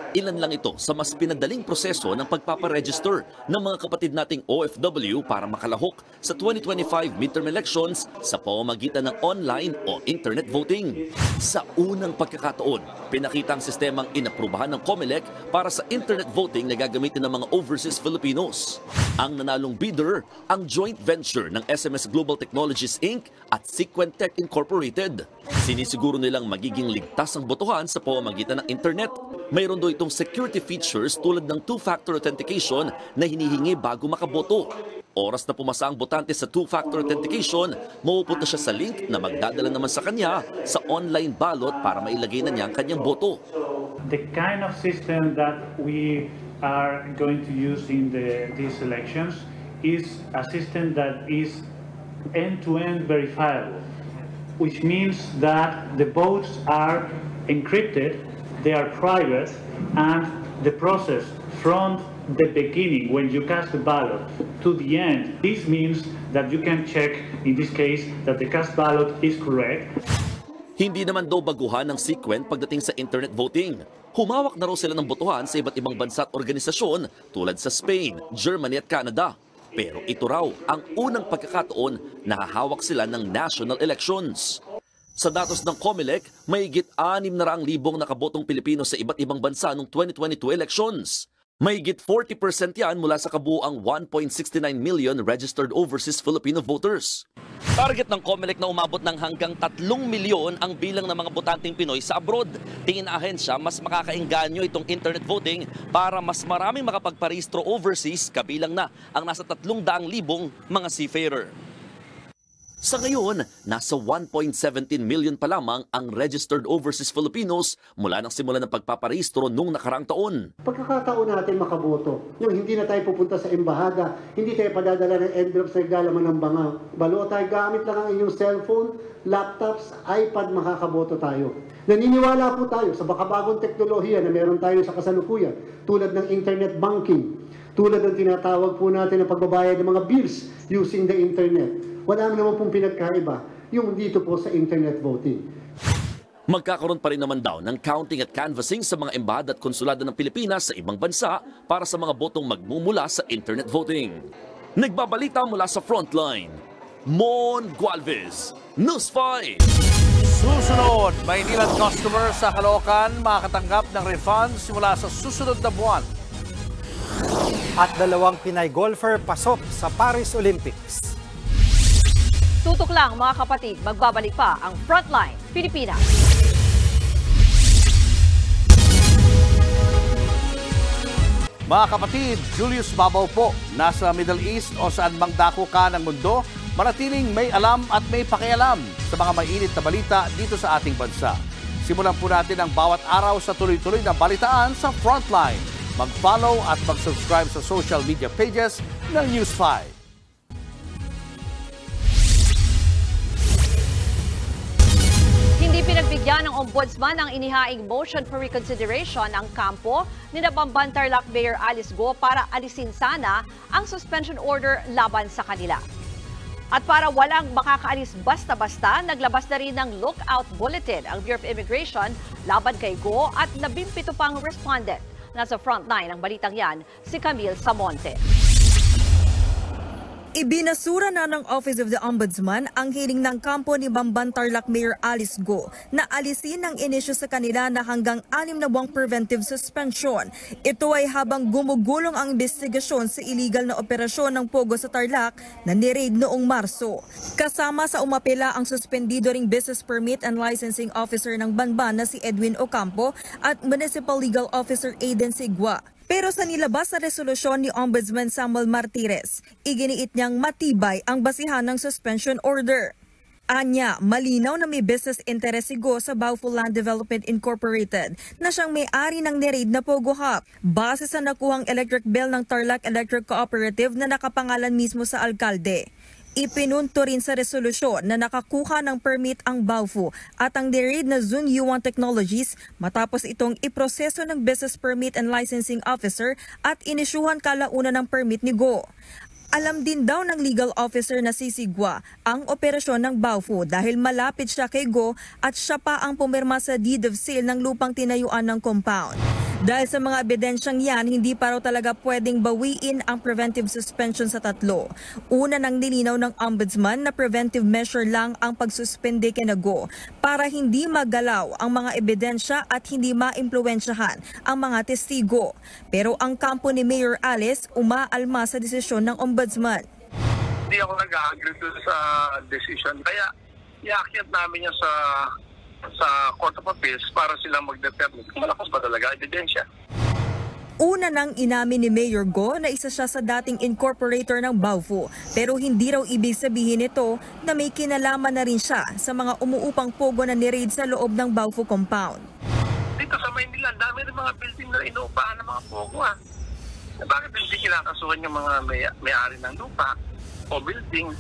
Ilan lang ito sa mas pinadaling proseso ng pagpaparegister ng mga kapatid nating OFW para makalahok sa 2025 midterm elections sa pamamagitan ng online o internet voting. Sa unang pagkakataon, pinakita ang sistemang inaprubahan ng COMELEC para sa internet voting na gagamitin ng mga overseas Filipinos. Ang nanalong bidder, ang joint venture ng SMS Global Technologies Inc. at Sequentech Incorporated. Sinisiguro nilang magiging ligtas ang botohan sa pamamagitan ng internet. Mayroon daw itong security features tulad ng two-factor authentication na hinihingi bago makaboto. Oras na pumasa ang botante sa two-factor authentication, mapupunta siya sa link na magdadala naman sa kanya sa online ballot para mailagay na niya ang kanyang boto. The kind of system that we are going to use in these elections is a system that is end-to-end verifiable, which means that the votes are encrypted, they are private, and the process from the beginning, when you cast the ballot, to the end, this means that you can check, in this case, that the cast ballot is correct. Hindi naman daw baguhan ng Sequent pagdating sa internet voting. Humawak na raw sila ng botohan sa iba't ibang bansa at organisasyon tulad sa Spain, Germany at Canada. Pero ito raw ang unang pagkakataon na hahawak sila ng national elections. Sa datos ng COMELEC, mahigit 600,000 nakabotong Pilipino sa iba't ibang bansa noong 2022 elections. Mahigit 40% yan mula sa kabuuang 1.69 million registered overseas Filipino voters. Target ng COMELEC na umabot ng hanggang 3 milyon ang bilang ng mga botanteng Pinoy sa abroad. Tingin ng ahensya, mas makakaengganyo itong internet voting para mas maraming makapagparehistro overseas, kabilang na ang nasa 300,000 mga seafarer. Sa ngayon, nasa 1.17 million pa lamang ang registered overseas Filipinos mula nang simula ng pagpaparehistro noong nakaraang taon. Pagkakataon natin makaboto, yung hindi na tayo pupunta sa embahada, hindi tayo padadala ng envelopes na naglalaman ng balota, gamit lang ang inyong cellphone, laptops, iPad, makakaboto tayo. Naniniwala po tayo sa bakabagong teknolohiya na meron tayo sa kasalukuyan, tulad ng internet banking, tulad ng tinatawag po natin ng pagbabayad ng mga bills using the internet. Wala naman pong pinagkaiba yung dito po sa internet voting. Magkakaroon pa rin naman daw ng counting at canvassing sa mga embahada at konsulado ng Pilipinas sa ibang bansa para sa mga botong magmumula sa internet voting. Nagbabalita mula sa Frontline, Mon Gualvez, News 5. Susunod, Maynila customer sa Caloocan makakatanggap ng refunds mula sa susunod na buwan. At 2 Pinay golfer pasok sa Paris Olympics. Tutok lang mga kapatid, magbabalik pa ang Frontline Pilipinas. Mga kapatid, Julius Babaw po, nasa Middle East o saan mang dako ka ng mundo, manatiling may alam at may pakialam sa mga mainit na balita dito sa ating bansa. Simulan po natin ang bawat araw sa tuloy-tuloy na balitaan sa Frontline. Mag-follow at mag-subscribe sa social media pages ng News 5. Hindi pinagbigyan ng Ombudsman ang inihaing motion for reconsideration ang kampo ni Bamban Tarlac Mayor Alice Go para alisin sana ang suspension order laban sa kanila. At para walang makakaalis basta-basta, naglabas na rin ng lookout bulletin ang Bureau of Immigration laban kay Go at 17 pang respondent. Nasa frontline ng balitang yan, si Camille Samonte. Ibinasura na ng Office of the Ombudsman ang hiling ng kampo ni Bamban Tarlac Mayor Alice Go na alisin ang inisyu sa kanila na hanggang 6 na buwang preventive suspension. Ito ay habang gumugulong ang investigasyon sa illegal na operasyon ng Pogo sa Tarlac na ni-raid noong Marso. Kasama sa umapela ang suspendido ring Business Permit and Licensing Officer ng Banban na si Edwin Ocampo at Municipal Legal Officer Aiden Sigua. Pero sa nilabas na resolusyon ni Ombudsman Samuel Martires, iginiit niyang matibay ang basihan ng suspension order. Anya, malinaw na may business interest si Go sa Baofu Land Development Incorporated na siyang may-ari ng niraid na Pogo Hub. Base sa nakuhang electric bill ng Tarlac Electric Cooperative na nakapangalan mismo sa alkalde. Ipinunto rin sa resolusyon na nakakuha ng permit ang Baofu at ang niraid na Zun Yuan Technologies matapos itong iproseso ng Business Permit and Licensing Officer at inisyuhan kalaunan ng permit ni Go. Alam din daw ng legal officer na si Sigua ang operasyon ng Baofu dahil malapit siya kay Go at siya pa ang pumirma sa deed of sale ng lupang tinayuan ng compound. Dahil sa mga ebidensyang yan, hindi pa raw talaga pwedeng bawiin ang preventive suspension sa tatlo. Una nang nilinaw ng ombudsman na preventive measure lang ang pagsuspende kina Go para hindi maggalaw ang mga ebidensya at hindi maimpluwensyahan ang mga testigo. Pero ang kampo ni Mayor Alice umaalma sa desisyon ng ombudsman. Hindi ako nag-agree sa decision. Kaya iakyat namin yan sa Court of Appeals para silang mag-determine kung malakas ba talaga ebidensya. Una nang inamin ni Mayor Go na isa siya sa dating incorporator ng Baofu, pero hindi raw ibig sabihin nito na may kinalaman na rin siya sa mga umuupang pogo na niraid sa loob ng Baofu compound. Dito sa Maynila, dami rin mga building na inuupahan ng mga pogo. Bakit hindi kinakasuhan yung mga may-ari ng lupa o building?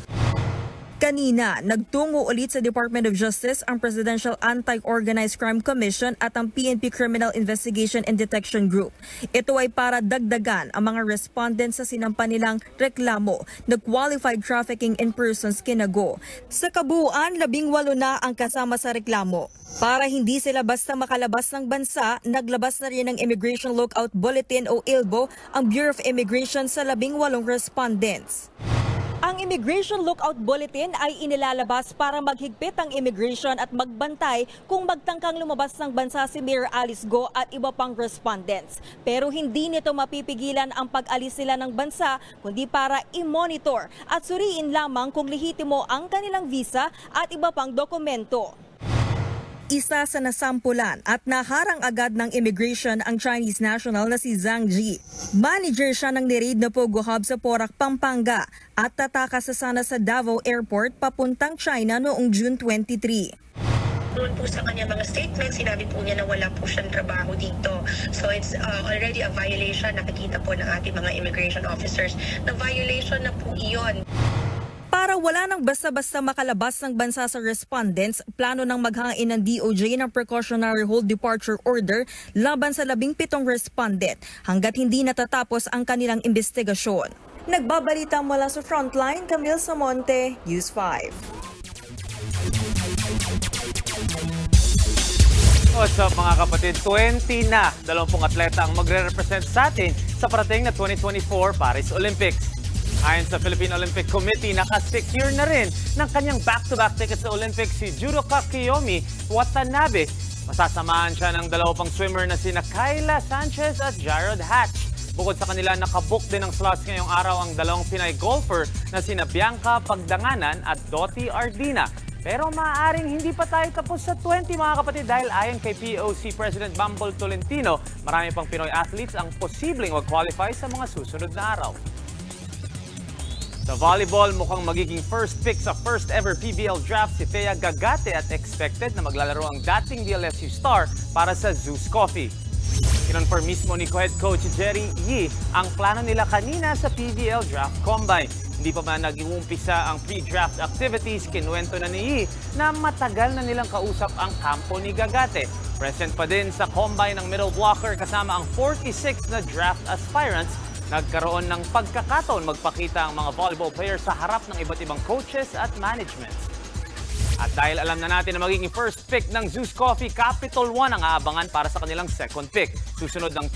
Kanina, nagtungo ulit sa Department of Justice ang Presidential Anti-Organized Crime Commission at ang PNP Criminal Investigation and Detection Group. Ito ay para dagdagan ang mga respondents sa sinampa nilang reklamo na qualified trafficking in persons kina Go. Sa kabuuan, 18 na ang kasama sa reklamo. Para hindi sila basta makalabas ng bansa, naglabas na rin ng Immigration Lookout Bulletin o ILBO ang Bureau of Immigration sa 18 respondents. Ang Immigration Lookout Bulletin ay inilalabas para maghigpit ang immigration at magbantay kung magtangkang lumabas ng bansa si Mayor Alice Go at iba pang respondents. Pero hindi nito mapipigilan ang pag-alis nila ng bansa kundi para i-monitor at suriin lamang kung lehitimo ang kanilang visa at iba pang dokumento. Isa sa nasampulan at naharang agad ng immigration ang Chinese national na si Zhang Ji. Manager siya ng niraid na Pogo Hub sa Porac, Pampanga at tatakas sana sa Davao Airport papuntang China noong June 23. Doon po sa kanya mga statements, sinabi po niya na wala po siyang trabaho dito. So it's already a violation. Nakikita po ng ating mga immigration officers na violation na po iyon. Para wala nang basta-basta makalabas ng bansa sa respondents, plano ng maghain ng DOJ ng precautionary hold departure order laban sa 17 respondent hanggat hindi natatapos ang kanilang investigasyon. Nagbabalita mula sa Frontline, Camille Samonte, News 5. What's up mga kapatid? 20 na 20 atleta ang magre-represent sa atin sa parating na 2024 Paris Olympics. Ayon sa Philippine Olympic Committee, nakasecure na rin ng kanyang back-to-back tickets sa Olympics si judoka Kiyomi Watanabe. Masasamahan siya ng 2 pang swimmer na sina Kayla Sanchez at Jared Hatch. Bukod sa kanila, nakabook din ng slots ngayong araw ang 2 Pinay golfer na sina Bianca Pagdanganan at Dottie Ardina. Pero maaaring hindi pa tayo tapos sa 20 mga kapatid dahil ayon kay POC President Bambol Tolentino, marami pang Pinoy athletes ang posibleng mag-qualify sa mga susunod na araw. Sa volleyball, mukhang magiging first pick sa first ever PBL draft si Thea Gagate at expected na maglalaro ang dating DLSU star para sa Zeus Coffee. Kinonfirm mismo ni head coach Jerry Yee ang plano nila kanina sa PBL Draft Combine. Hindi pa man nag-uumpisa ang pre-draft activities, kinuwento na ni Yee na matagal na nilang kausap ang kampo ni Gagate. Present pa din sa Combine ng middle blocker kasama ang 46 na draft aspirants. Nagkaroon ng pagkakataon magpakita ang mga volleyball players sa harap ng iba't ibang coaches at management. At dahil alam na natin na magiging first pick ng Zeus Coffee, Capital One ang aabangan para sa kanilang second pick. Susunod ng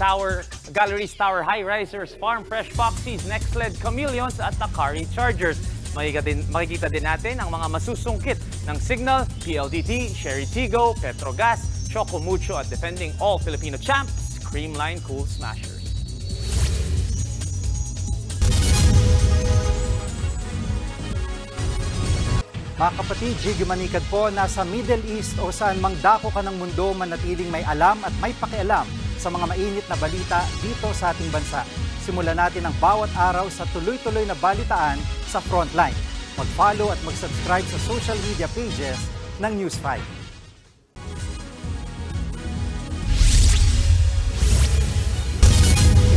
Galleries Tower High Risers, Farm Fresh Foxies, Nextled Chameleons at Takari Chargers. Makikita din natin ang mga masusungkit ng Signal, PLDT, Sherry Tigo, Petrogas, Choco Mucho at defending all Filipino champs, Creamline Cool Smashers. Mga kapatid, Jiggy Manikad po, nasa Middle East o saan mang dako ka ng mundo, manatiling may alam at may pakialam sa mga mainit na balita dito sa ating bansa. Simulan natin ang bawat araw sa tuloy-tuloy na balitaan sa Frontline. Mag-follow at mag-subscribe sa social media pages ng News 5.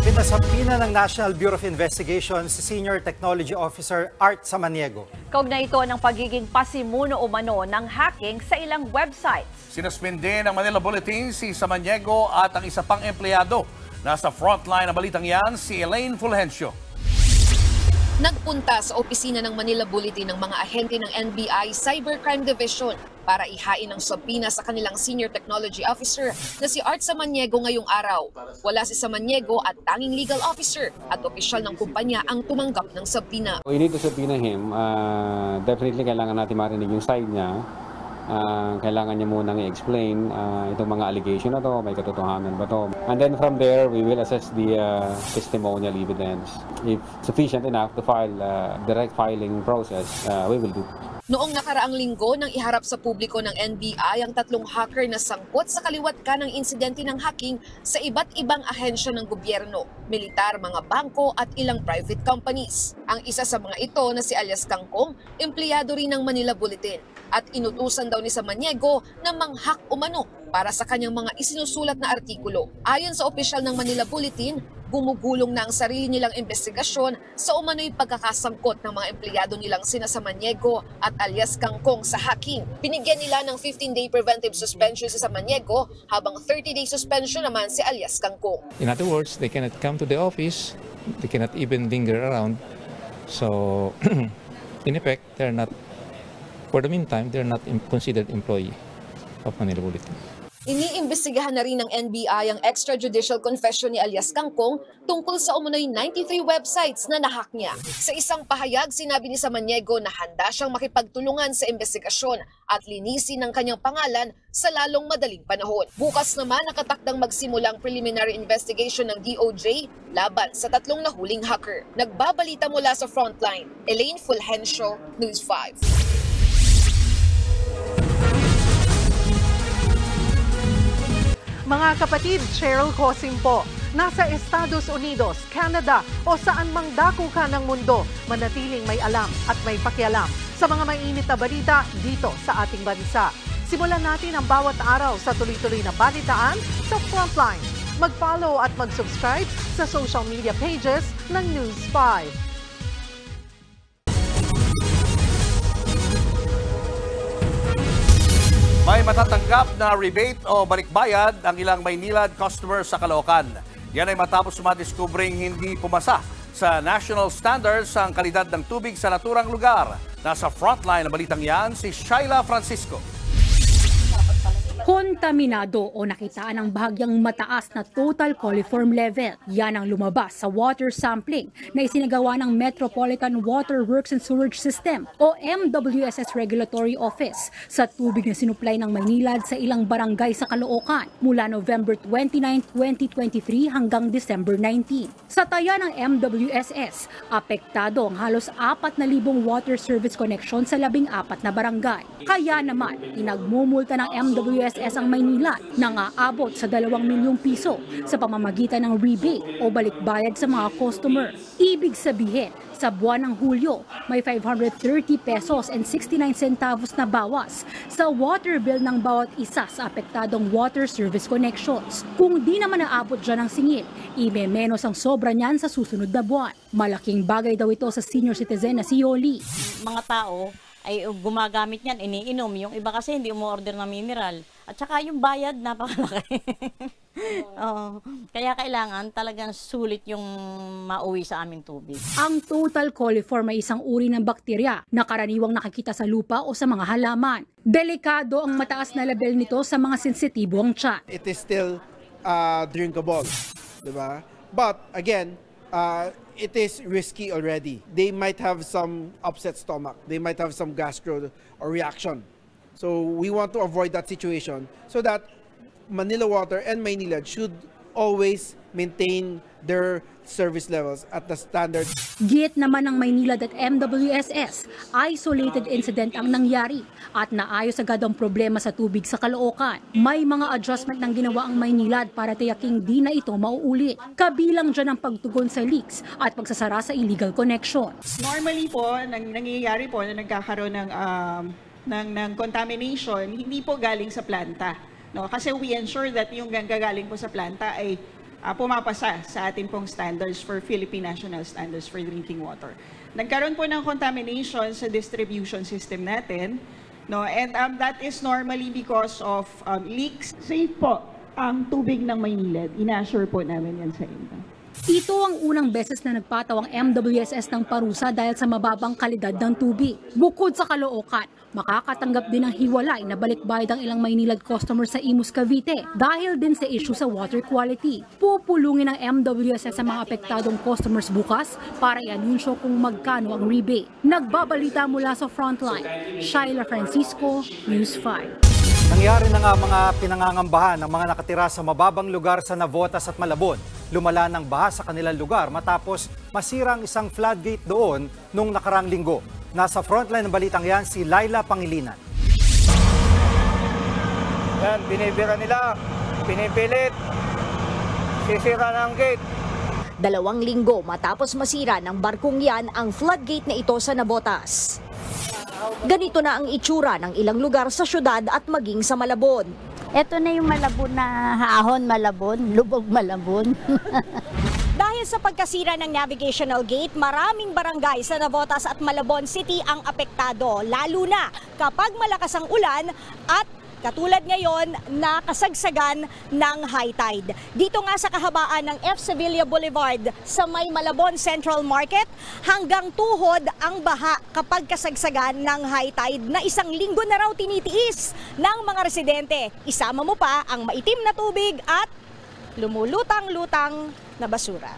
Pinasampina ng National Bureau of Investigation si Senior Technology Officer Art Samaniego. Kaugnay ito ng pagiging pasimuno umano ng hacking sa ilang websites. Sinuspinde ng Manila Bulletin si Samaniego at ang isa pang empleyado. Nasa frontline na balitang yan si Elaine Fulgencio. Nagpunta sa opisina ng Manila Bulletin ng mga ahente ng NBI Cybercrime Division para ihain ang subpoena sa kanilang Senior Technology Officer na si Art Samaniego ngayong araw. Wala si Samaniego at tanging legal officer at opisyal ng kumpanya ang tumanggap ng subpoena. We need to subpoena him. Definitely kailangan natin marinig yung side niya. Kailangan niya munang i-explain itong mga allegation na to, may katotohanan ba to. And then from there, we will assess the testimonial evidence. If sufficient enough to file direct filing process, we will do. Noong nakaraang linggo nang iharap sa publiko ng NBI ang tatlong hacker na sangkot sa kaliwat kanang insidente ng hacking sa iba't ibang ahensya ng gobyerno, militar, mga bangko at ilang private companies. Ang isa sa mga ito na si alias Kangkong, empleyado rin ng Manila Bulletin at inutusan daw ni Samaniego na manghack umano para sa kanyang mga isinusulat na artikulo. Ayon sa opisyal ng Manila Bulletin, gumugulong na ang sarili nilang investigasyon sa umano'y pagkakasangkot ng mga empleyado nilang sina Samaniego at alias Kangkong sa hacking. Binigyan nila ng 15-day preventive suspension si Samaniego habang 30-day suspension naman si alias Kangkong. In other words, they cannot come to the office, they cannot even linger around. So, in effect, they're not, for the meantime, they're not considered employee of Manila Bulletin. Iniimbestigahan na rin ng NBI ang extrajudicial confession ni alias Kangkong tungkol sa umunoy 93 websites na nahack niya. Sa isang pahayag, sinabi ni Samaniego na handa siyang makipagtulungan sa investigasyon at linisin ang kanyang pangalan sa lalong madaling panahon. Bukas naman nakatakdang magsimulang preliminary investigation ng DOJ laban sa tatlong nahuling hacker. Nagbabalita mula sa Frontline, Elaine Fulgencio, News 5. Mga kapatid, Cheryl Cosim po. Nasa Estados Unidos, Canada o saan mang dako ka ng mundo, manatiling may alam at may pakialam sa mga mainit na balita dito sa ating bansa. Simulan natin ang bawat araw sa tuloy-tuloy na balitaan sa Frontline. Mag-follow at mag-subscribe sa social media pages ng News 5. May matatanggap na rebate o balikbayad ang ilang Maynilad customers sa Caloocan. Yan ay matapos madiskubring hindi pumasa sa national standards ang kalidad ng tubig sa naturang lugar. Nasa frontline na balitang yan si Shaila Francisco. Kontaminado o nakitaan ng bahagyang mataas na total coliform level. Yan ang lumabas sa water sampling na isinagawa ng Metropolitan Water Works and Sewerage System o MWSS Regulatory Office sa tubig na sinuplay ng Maynilad sa ilang barangay sa Caloocan mula November 29, 2023 hanggang December 19. Sa taya ng MWSS, apektado ang halos 4,000 water service connection sa 14 na barangay. Kaya naman, inagmumulta ng MWSS ang Maynilad nang aabot sa 2 milyong piso sa pamamagitan ng rebate o balikbayad sa mga customer. Ibig sabihin, sa buwan ng Hulyo, may 530 pesos and 69 centavos na bawas sa water bill ng bawat isa sa apektadong water service connections. Kung di naman naabot dyan ang singil, imemenos ang sobra niyan sa susunod na buwan. Malaking bagay daw ito sa senior citizen na si Yoli. Mga tao ay gumagamit niyan, iniinom. Yung iba kasi hindi umu-order ng mineral. At saka yung bayad, napakalaki. Kaya kailangan talagang sulit yung mauwi sa aming tubig. Ang total coliform ay isang uri ng bakterya na karaniwang nakikita sa lupa o sa mga halaman. Delikado ang mataas na level nito sa mga sensitibo ang tiyan. It is still drinkable, diba? But again, it is risky already. They might have some upset stomach. They might have some gastro or reaction. So we want to avoid that situation so that Manila Water and Maynilad should always maintain their service levels at the standards. Giit naman ng Maynilad at MWSS, isolated incident ang nangyari at naayos agad ang problema sa tubig sa Caloocan. May mga adjustment ng ginawa ang Maynilad para tiyaking di na ito mauulit. Kabilang dyan ang pagtugon sa leaks at pagsasara sa illegal connections. Normally po, nangyayari po na nagkakaroon ng contamination, hindi po galing sa planta. No? Kasi we ensure that yung gagaling po sa planta ay pumapasa sa ating pong standards for Philippine National Standards for Drinking Water. Nagkaroon po ng contamination sa distribution system natin, no? And that is normally because of leaks. Safe po ang tubig ng Maynilad. Ina-assure po namin yan sa inyo. Ito ang unang beses na nagpataw ang MWSS ng parusa dahil sa mababang kalidad ng tubig. Bukod sa Caloocan, makakatanggap din ng hiwalay na balikbayad ang ilang Maynilad customers sa Imus, Cavite dahil din sa issue sa water quality. Pupulungin ng MWSS sa mga apektadong customers bukas para i-anunsyo kung magkano ang rebate. Nagbabalita mula sa Frontline, Shaila Francisco, News 5. Nangyari na nga mga pinangangambahan ng mga nakatira sa mababang lugar sa Navotas at Malabon. Lumala ng baha sa kanilang lugar matapos masirang isang floodgate doon nung nakarang linggo. Nasa frontline ng balitang yan si Laila Pangilinan. Yan, binibira nila, pinipilit, sisira ng gate. 2 linggo matapos masira ng barkong yan ang floodgate na ito sa Navotas. Ganito na ang itsura ng ilang lugar sa syudad at maging sa Malabon. Ito na yung Malabon na ahon Malabon, lubog Malabon. Dahil sa pagkasira ng navigational gate, maraming barangay sa Navotas at Malabon City ang apektado, lalo na kapag malakas ang ulan at katulad ngayon na kasagsagan ng high tide. Dito nga sa kahabaan ng F. Sevilla Boulevard sa may Malabon Central Market, hanggang tuhod ang baha kapag kasagsagan ng high tide na 1 linggo na raw tinitiis ng mga residente. Isama mo pa ang maitim na tubig at lumulutang-lutang na basura.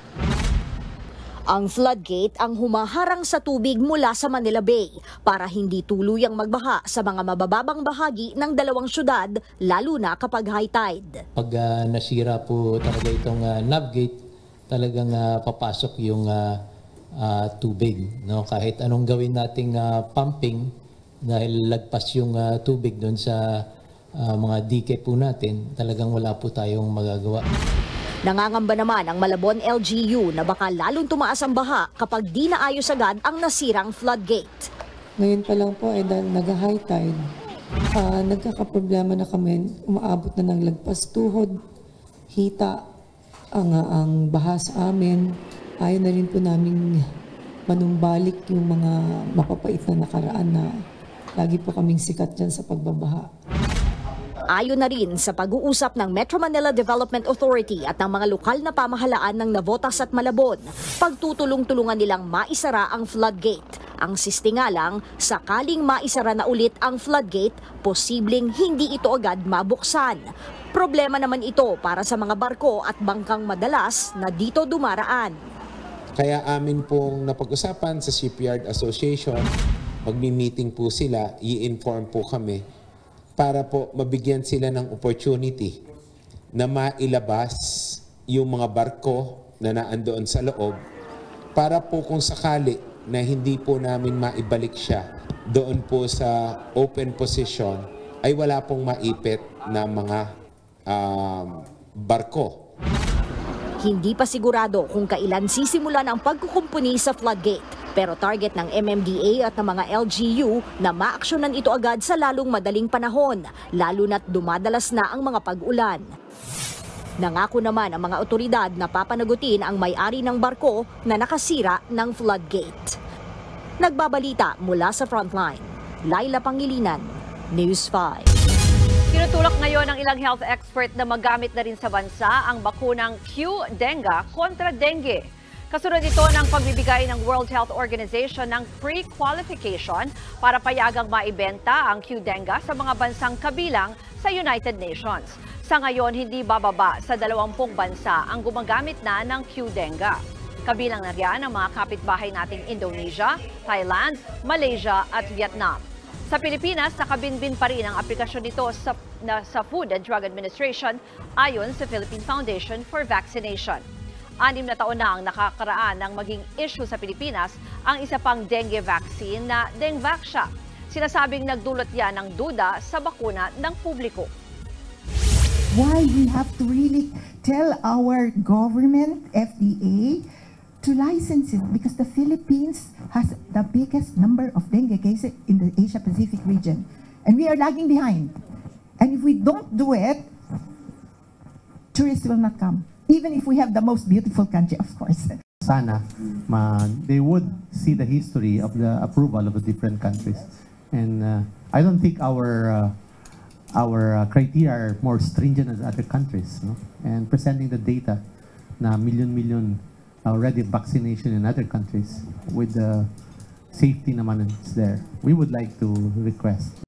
Ang floodgate ang humaharang sa tubig mula sa Manila Bay para hindi tuluyang magbaha sa mga mabababang bahagi ng 2 syudad, lalo na kapag high tide. Pag nasira po talaga itong navigate, talagang papasok yung tubig. No? Kahit anong gawin nating pumping, dahil lagpas yung tubig doon sa mga dike po natin, talagang wala po tayong magagawa. Nangangamba naman ang Malabon LGU na baka lalong tumaas ang baha kapag di naayos agad ang nasirang floodgate. Ngayon pa lang po ay dahil nag-high tide, nagkakaproblema na kami, umaabot na ng lagpas tuhod, hita ang baha sa amin. Ayaw na rin po namin manumbalik yung mga mapapait na nakaraan na lagi po kaming sikat dyan sa pagbabaha. Ayon na rin sa pag-uusap ng Metro Manila Development Authority at ng mga lokal na pamahalaan ng Navotas at Malabon, pagtutulong-tulungan nilang maisara ang floodgate. Ang siste nga lang, sakaling maisara na ulit ang floodgate, posibleng hindi ito agad mabuksan. Problema naman ito para sa mga barko at bangkang madalas na dito dumaraan. Kaya amin pong napag-usapan sa Shipyard Association, magmi-meeting po sila, i-inform po kami para po mabigyan sila ng opportunity na mailabas yung mga barko na naandoon sa loob para po kung sakali na hindi po namin maibalik siya doon po sa open position ay wala pong maipit na mga barko. Hindi pa sigurado kung kailan sisimulan ang pagkukumpuni sa floodgate. Pero target ng MMDA at ng mga LGU na maaksyonan ito agad sa lalong madaling panahon, lalo na't dumadalas na ang mga pag-ulan. Nangako naman ang mga otoridad na papanagutin ang may-ari ng barko na nakasira ng floodgate. Nagbabalita mula sa Frontline, Laila Pangilinan, News 5. Tinutulak ngayon ng ilang health expert na magamit na rin sa bansa ang bakunang Q-Denga kontra dengue. Kasunod ito ng pagbibigay ng World Health Organization ng pre-qualification para payagang maibenta ang Q-Denga sa mga bansang kabilang sa United Nations. Sa ngayon, hindi bababa sa 20 bansa ang gumagamit na ng Q-Denga. Kabilang na riyan ang mga kapitbahay nating Indonesia, Thailand, Malaysia at Vietnam. Sa Pilipinas, nakabinbin pa rin ang aplikasyon nito sa Food and Drug Administration ayon sa Philippine Foundation for Vaccination. 6 na taon na ang nakakaraan ng maging issue sa Pilipinas ang isa pang dengue vaccine na Dengvaxia. Sinasabing nagdulot yan ng duda sa bakuna ng publiko. Why we have to really tell our government, FDA, to license it, because the Philippines has the biggest number of dengue cases in the Asia-Pacific region. And we are lagging behind. And if we don't do it, tourists will not come. Even if we have the most beautiful country, of course. Sana they would see the history of the approval of the different countries. And I don't think our criteria are more stringent than other countries. No? And presenting the data na million already vaccination in other countries with the safety naman is there. We would like to request.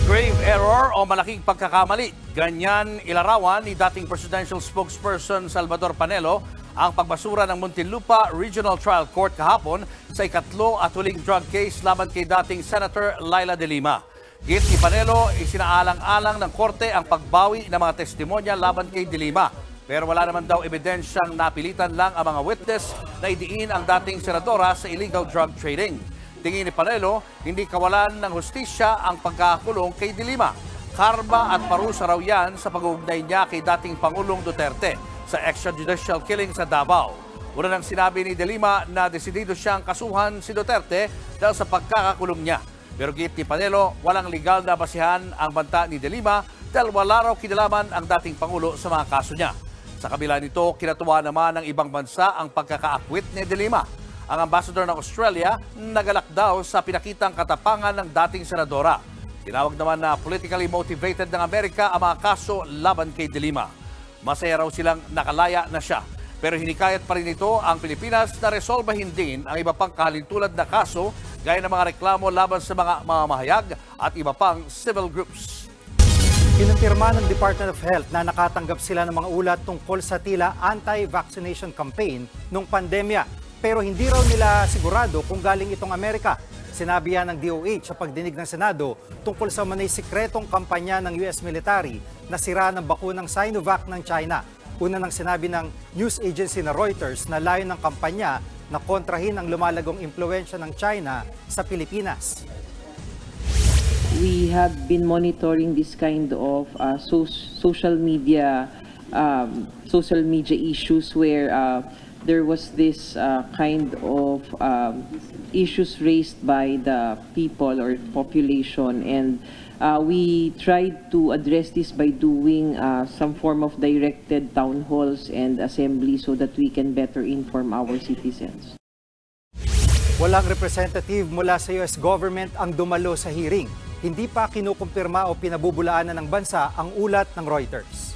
Grave error o malaking pagkakamali. Ganyan ilarawan ni dating presidential spokesperson Salvador Panelo ang pagbasura ng Muntinlupa Regional Trial Court kahapon sa ikatlo at huling drug case laban kay dating Senator Laila De Lima. Git ni Panelo, isinaalang-alang ng korte ang pagbawi ng mga testimonya laban kay De Lima. Pero wala naman daw ebidensyang napilitan lang ang mga witness na idiin ang dating senadora sa illegal drug trading. Tingin ni Panelo, hindi kawalan ng hustisya ang pagkakakulong kay De Lima. Karma at parusa raw yan sa pag-uugnay niya kay dating Pangulong Duterte sa extrajudicial killing sa Davao. Una nang sinabi ni De Lima na desidido siyang kasuhan si Duterte dahil sa pagkakakulong niya. Pero git ni Panelo, walang legal na basihan ang banta ni De Lima dahil wala raw kinalaman ang dating Pangulo sa mga kaso niya. Sa kabila nito, kinatuwa naman ng ibang bansa ang pagkakaakwit ni De Lima. Ang ambassador ng Australia nagalak daw sa pinakitang katapangan ng dating senadora. Tinawag naman na politically motivated ng Amerika ang mga kaso laban kay De Lima. Masaya raw silang nakalaya na siya. Pero hinikayat pa rin ito ang Pilipinas na resolbahin din ang iba pang kahalintulad na kaso gaya ng mga reklamo laban sa mga mamahayag at iba pang civil groups. Kinumpirma ng Department of Health na nakatanggap sila ng mga ulat tungkol sa tila anti-vaccination campaign nung pandemya. Pero hindi raw nila sigurado kung galing itong Amerika. Sinabi yan ng DOH sa pagdinig ng Senado tungkol sa manay sikretong kampanya ng US military na sira ng bakunang Sinovac ng China. Una nang sinabi ng news agency na Reuters na layo ng kampanya na kontrahin ang lumalagong impluwensya ng China sa Pilipinas. We have been monitoring this kind of social media issues where there was this kind of issues raised by the people or population, and we tried to address this by doing some form of directed town halls and assembly so that we can better inform our citizens. Walang representative mula sa US government ang dumalo sa hearing. Hindi pa kinukumpirma o pinabubulaanan ng bansa ang ulat ng Reuters.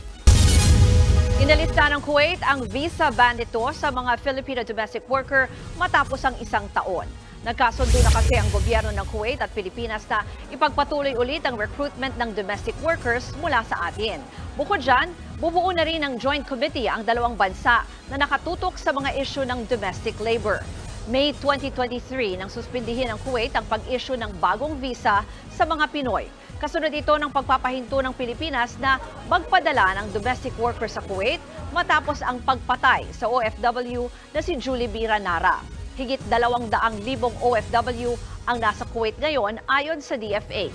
Inalista ng Kuwait ang visa ban nito sa mga Filipino domestic worker matapos ang isang taon. Nagkasundo na kasi ang gobyerno ng Kuwait at Pilipinas na ipagpatuloy ulit ang recruitment ng domestic workers mula sa atin. Bukod dyan, bubuo na rin ng joint committee ang dalawang bansa na nakatutok sa mga issue ng domestic labor. May 2023 nang suspindihin ng Kuwait ang pag-issue ng bagong visa sa mga Pinoy. Kasunod ito ng pagpapahinto ng Pilipinas na magpadala ng domestic workers sa Kuwait matapos ang pagpatay sa OFW na si Julie Biranara. Higit 200,000 OFW ang nasa Kuwait ngayon ayon sa DFA.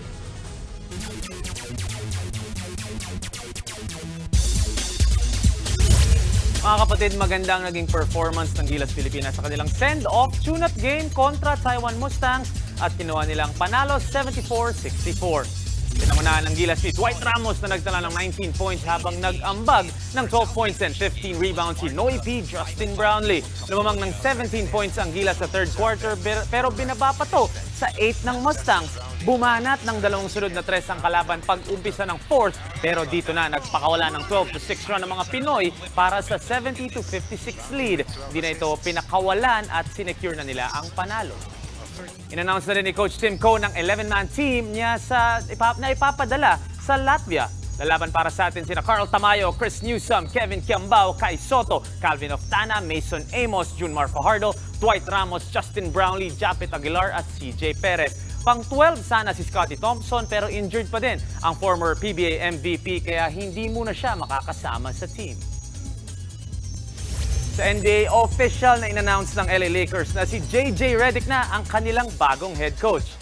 Mga kapatid, maganda ang naging performance ng Gilas Pilipinas sa kanilang send-off tune-up game kontra Taiwan Mustangs at kinuha nilang panalo 74-64. Pinangunahan ng Gilas si Dwight Ramos na nagtala ng 19 points habang nag-ambag ng 12 points and 15 rebounds si Noy P. Justin Brownlee. Lumamang ng 17 points ang Gilas sa third quarter pero binaba pa to sa 8 ng Mustangs. Bumanat ng dalawang sunod na 3 ang kalaban pag-umpisa ng 4th pero dito na nagpakawala ng 12-6 run ng mga Pinoy para sa 70-56 lead. Hindi na ito pinakawalan at sinecure na nila ang panalo. In-announce na rin ni Coach Tim Coe ng 11-man team niya na ipapadala sa Latvia. Lalaban para sa atin sina Carl Tamayo, Chris Newsome, Kevin Kiambao, Kai Soto, Calvin Oftana, Mason Amos, Junmar Fajardo, Dwight Ramos, Justin Brownlee, Japet Aguilar at CJ Perez. Pang-12 sana si Scotty Thompson pero injured pa din ang former PBA MVP kaya hindi muna siya makakasama sa team. Sa NBA, official na in-announce ng LA Lakers na si JJ Redick na ang kanilang bagong head coach.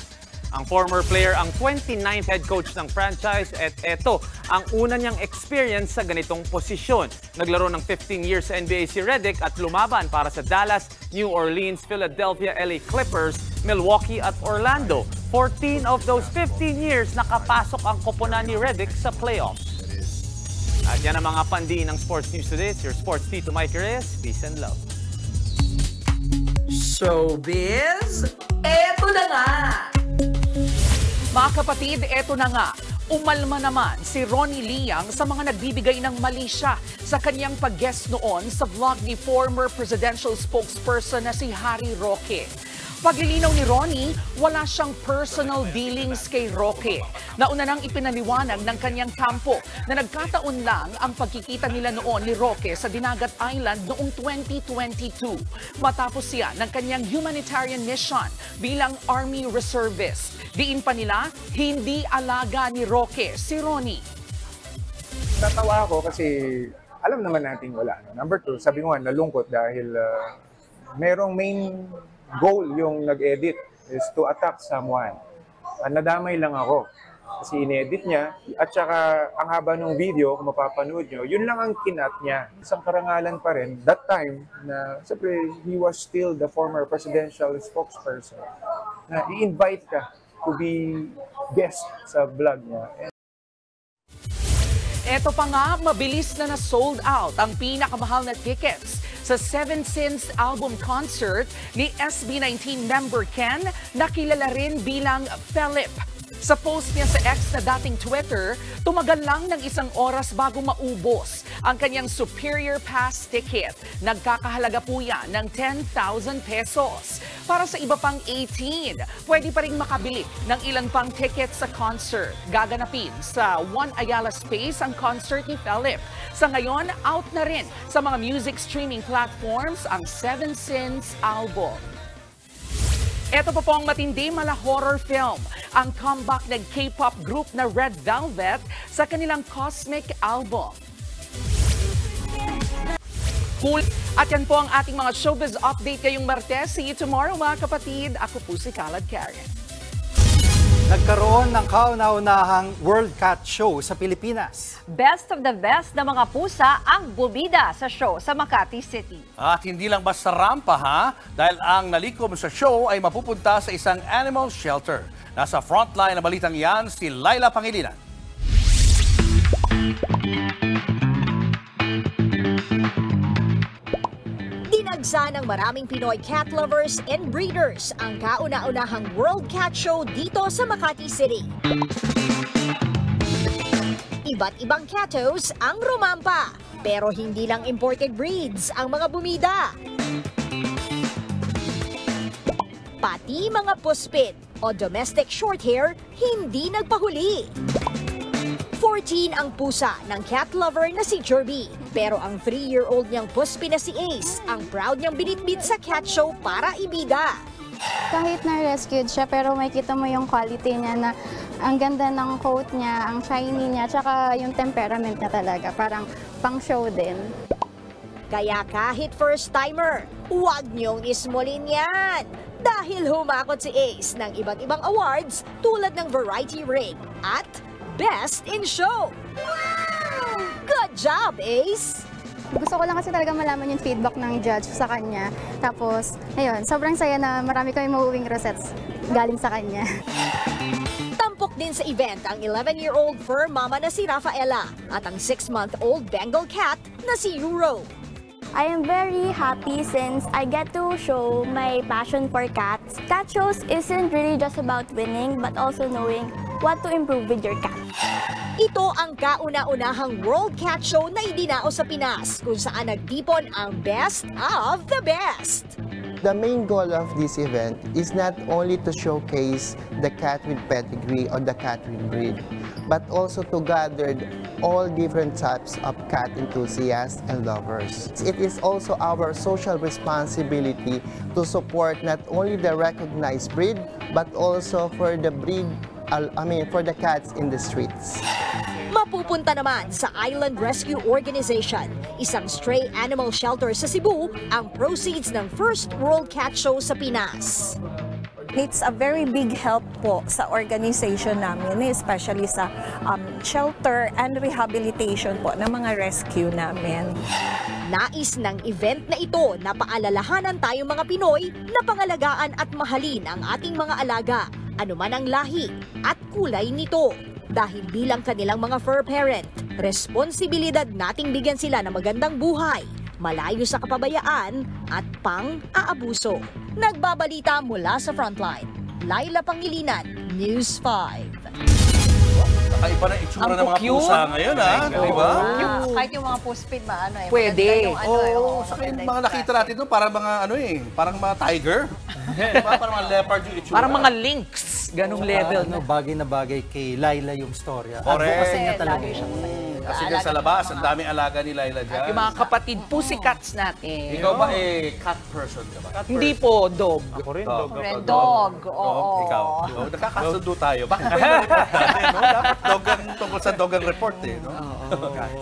Ang former player ang 29th head coach ng franchise at eto ang una niyang experience sa ganitong posisyon. Naglaro ng 15 years sa NBA si Redick at lumaban para sa Dallas, New Orleans, Philadelphia, LA Clippers, Milwaukee at Orlando. 14 of those 15 years nakapasok ang koponan ni Redick sa playoffs. At yan ang mga pandiin ng Sports News Today. It's your Sports Tito Mike Reyes. Peace and love. Showbiz, eto na nga! Mga kapatid, eto na nga. Umalma naman si Ronnie Liang sa mga nagbibigay ng mali siya sa kanyang pag-guest noon sa vlog ni former presidential spokesperson na si Harry Roque. Paglilinaw ni Ronnie, wala siyang personal dealings kay Roque. Nauna nang ipinaliwanag ng kanyang kampo na nagkataon lang ang pagkikita nila noon ni Roque sa Dinagat Island noong 2022. Matapos siya ng kanyang humanitarian mission bilang Army Reservist. Diin pa nila, hindi alaga ni Roque si Ronnie. Natawa ako kasi alam naman natin wala. Number 2, sabi ko nga, nalungkot dahil merong main goal yung nag-edit is to attack someone. Nadamay lang ako kasi in-edit niya at saka ang haba ng video, kung mapapanood nyo, yun lang ang kinat niya. Isang karangalan pa rin, that time, na siyempre he was still the former presidential spokesperson, na i-invite ka to be guest sa vlog niya. Eto pa nga, mabilis na na-sold out ang pinakamahal na tickets sa Seven Sins album concert ni SB19 member Ken na kilala rin bilang Philip. Sa post niya sa X na dating Twitter, tumagal lang ng 1 oras bago maubos ang kanyang Superior Pass ticket. Nagkakahalaga po yan ng 10,000 pesos. Para sa iba pang 18, pwede pa rin makabili ng ilan pang tickets sa concert. Gaganapin sa One Ayala Space ang concert ni Philip. Sa ngayon, out na rin sa mga music streaming platforms ang Seven Sins album. Ito pa po ang matindi mala horror film, ang comeback ng K-pop group na Red Velvet sa kanilang Cosmic album. Cool. At yan po ang ating mga showbiz update ngayong Martes. See you tomorrow mga kapatid. Ako po si Kalad Karen. Nagkaroon ng kauna-unahang World Cat Show sa Pilipinas. Best of the best na mga pusa ang bumida sa show sa Makati City. At hindi lang basta rampa ha, dahil ang nalikom sa show ay mapupunta sa isang animal shelter. Nasa frontline na balitang yan si Laila Pangilinan. Dinagsa ng maraming Pinoy cat lovers and breeders ang kauna-unahang World Cat Show dito sa Makati City. Iba't ibang catos ang rumampa, pero hindi lang imported breeds ang mga bumida. Pati mga puspin o domestic shorthair hindi nagpahuli. 14 ang pusa ng cat lover na si Jerby. Pero ang 3-year-old niyang puspin na si Ace, ang proud niyang binitbit sa cat show para ibida. Kahit na-rescued siya, pero may kita mo yung quality niya na ang ganda ng coat niya, ang shiny niya, tsaka yung temperament niya talaga. Parang pang-show din. Kaya kahit first-timer, huwag niyong ismulin yan. Dahil humakot si Ace ng iba't ibang awards tulad ng Variety Ring at Best in Show. Wow! Good job, Ace! Gusto ko lang kasi talaga malaman yung feedback ng judge sa kanya. Tapos, ayun, sobrang saya na marami kami mauuwing rosettes galing sa kanya. Tampok din sa event ang 11-year-old fur mama na si Rafaela at ang 6-month-old Bengal cat na si Euro. I am very happy since I get to show my passion for cats. Cat shows isn't really just about winning but also knowing what to improve with your cat. Ito ang kauna-unahang World Cat Show na idinao sa Pinas kung saan nagtipon ang best of the best. The main goal of this event is not only to showcase the cat with pedigree or the cat with breed, but also to gather all different types of cat enthusiasts and lovers. It is also our social responsibility to support not only the recognized breed, but also for the breed for the cats in the streets. Mapupunta naman sa Island Rescue Organization, isang stray animal shelter sa Cebu, ang proceeds ng First World Cat Show sa Pinas. It's a very big help po sa organization namin, especially sa shelter and rehabilitation po ng mga rescue namin. Nais ng event na ito na paalalahanan tayong mga Pinoy na pangalagaan at mahalin ang ating mga alaga, anuman ang lahi at kulay nito. Dahil bilang kanilang mga fur parent, responsibilidad nating bigyan sila ng magandang buhay, malayo sa kapabayaan at pang-aabuso. Nagbabalita mula sa Frontline, Laila Pangilinan, News 5. Kakaiba na itsura ng mga pusa ngayon, ha? Di ba? Kahit yung mga postpaid ba, Pwede. Saka yung mga nakita natin doon, parang mga parang mga tiger. Diba? Parang mga leopard yung itsura. Parang mga lynx. Ganong level. Bagay na bagay kay Laila yung storya. Correct. Kasi niya talaga siya. Kasi dyan sa labas, ang daming alaga ni Laila dyan. Yung mga kapatid pussycats natin. Ikaw ba cat person ka ba? Hindi po, dog. Ako rin, dog. Oo. Ikaw. Nakakasundo tayo. Bakit ba yung report natin? Dapat tungkol sa dog ang report eh.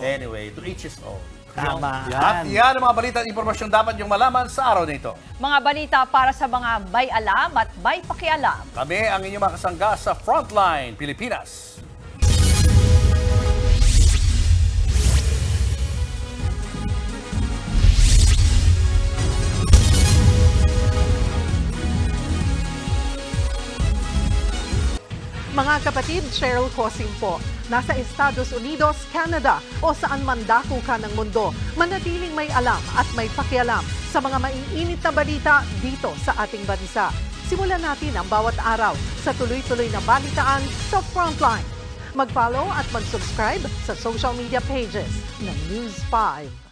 Anyway, to each his own. Tama. At yan ang mga balita at impormasyon dapat yung malaman sa araw na ito. Mga balita para sa mga may alam at may pakialam. Kami ang inyong mga kasangga sa Frontline, Pilipinas. Mga kapatid, Cheryl Cosing po. Nasa Estados Unidos, Canada o saan man dako ka ng mundo, manatiling may alam at may pakialam sa mga maiinit na balita dito sa ating bansa. Simulan natin ang bawat araw sa tuloy-tuloy na balitaan sa Frontline. Mag-follow at mag-subscribe sa social media pages ng News 5.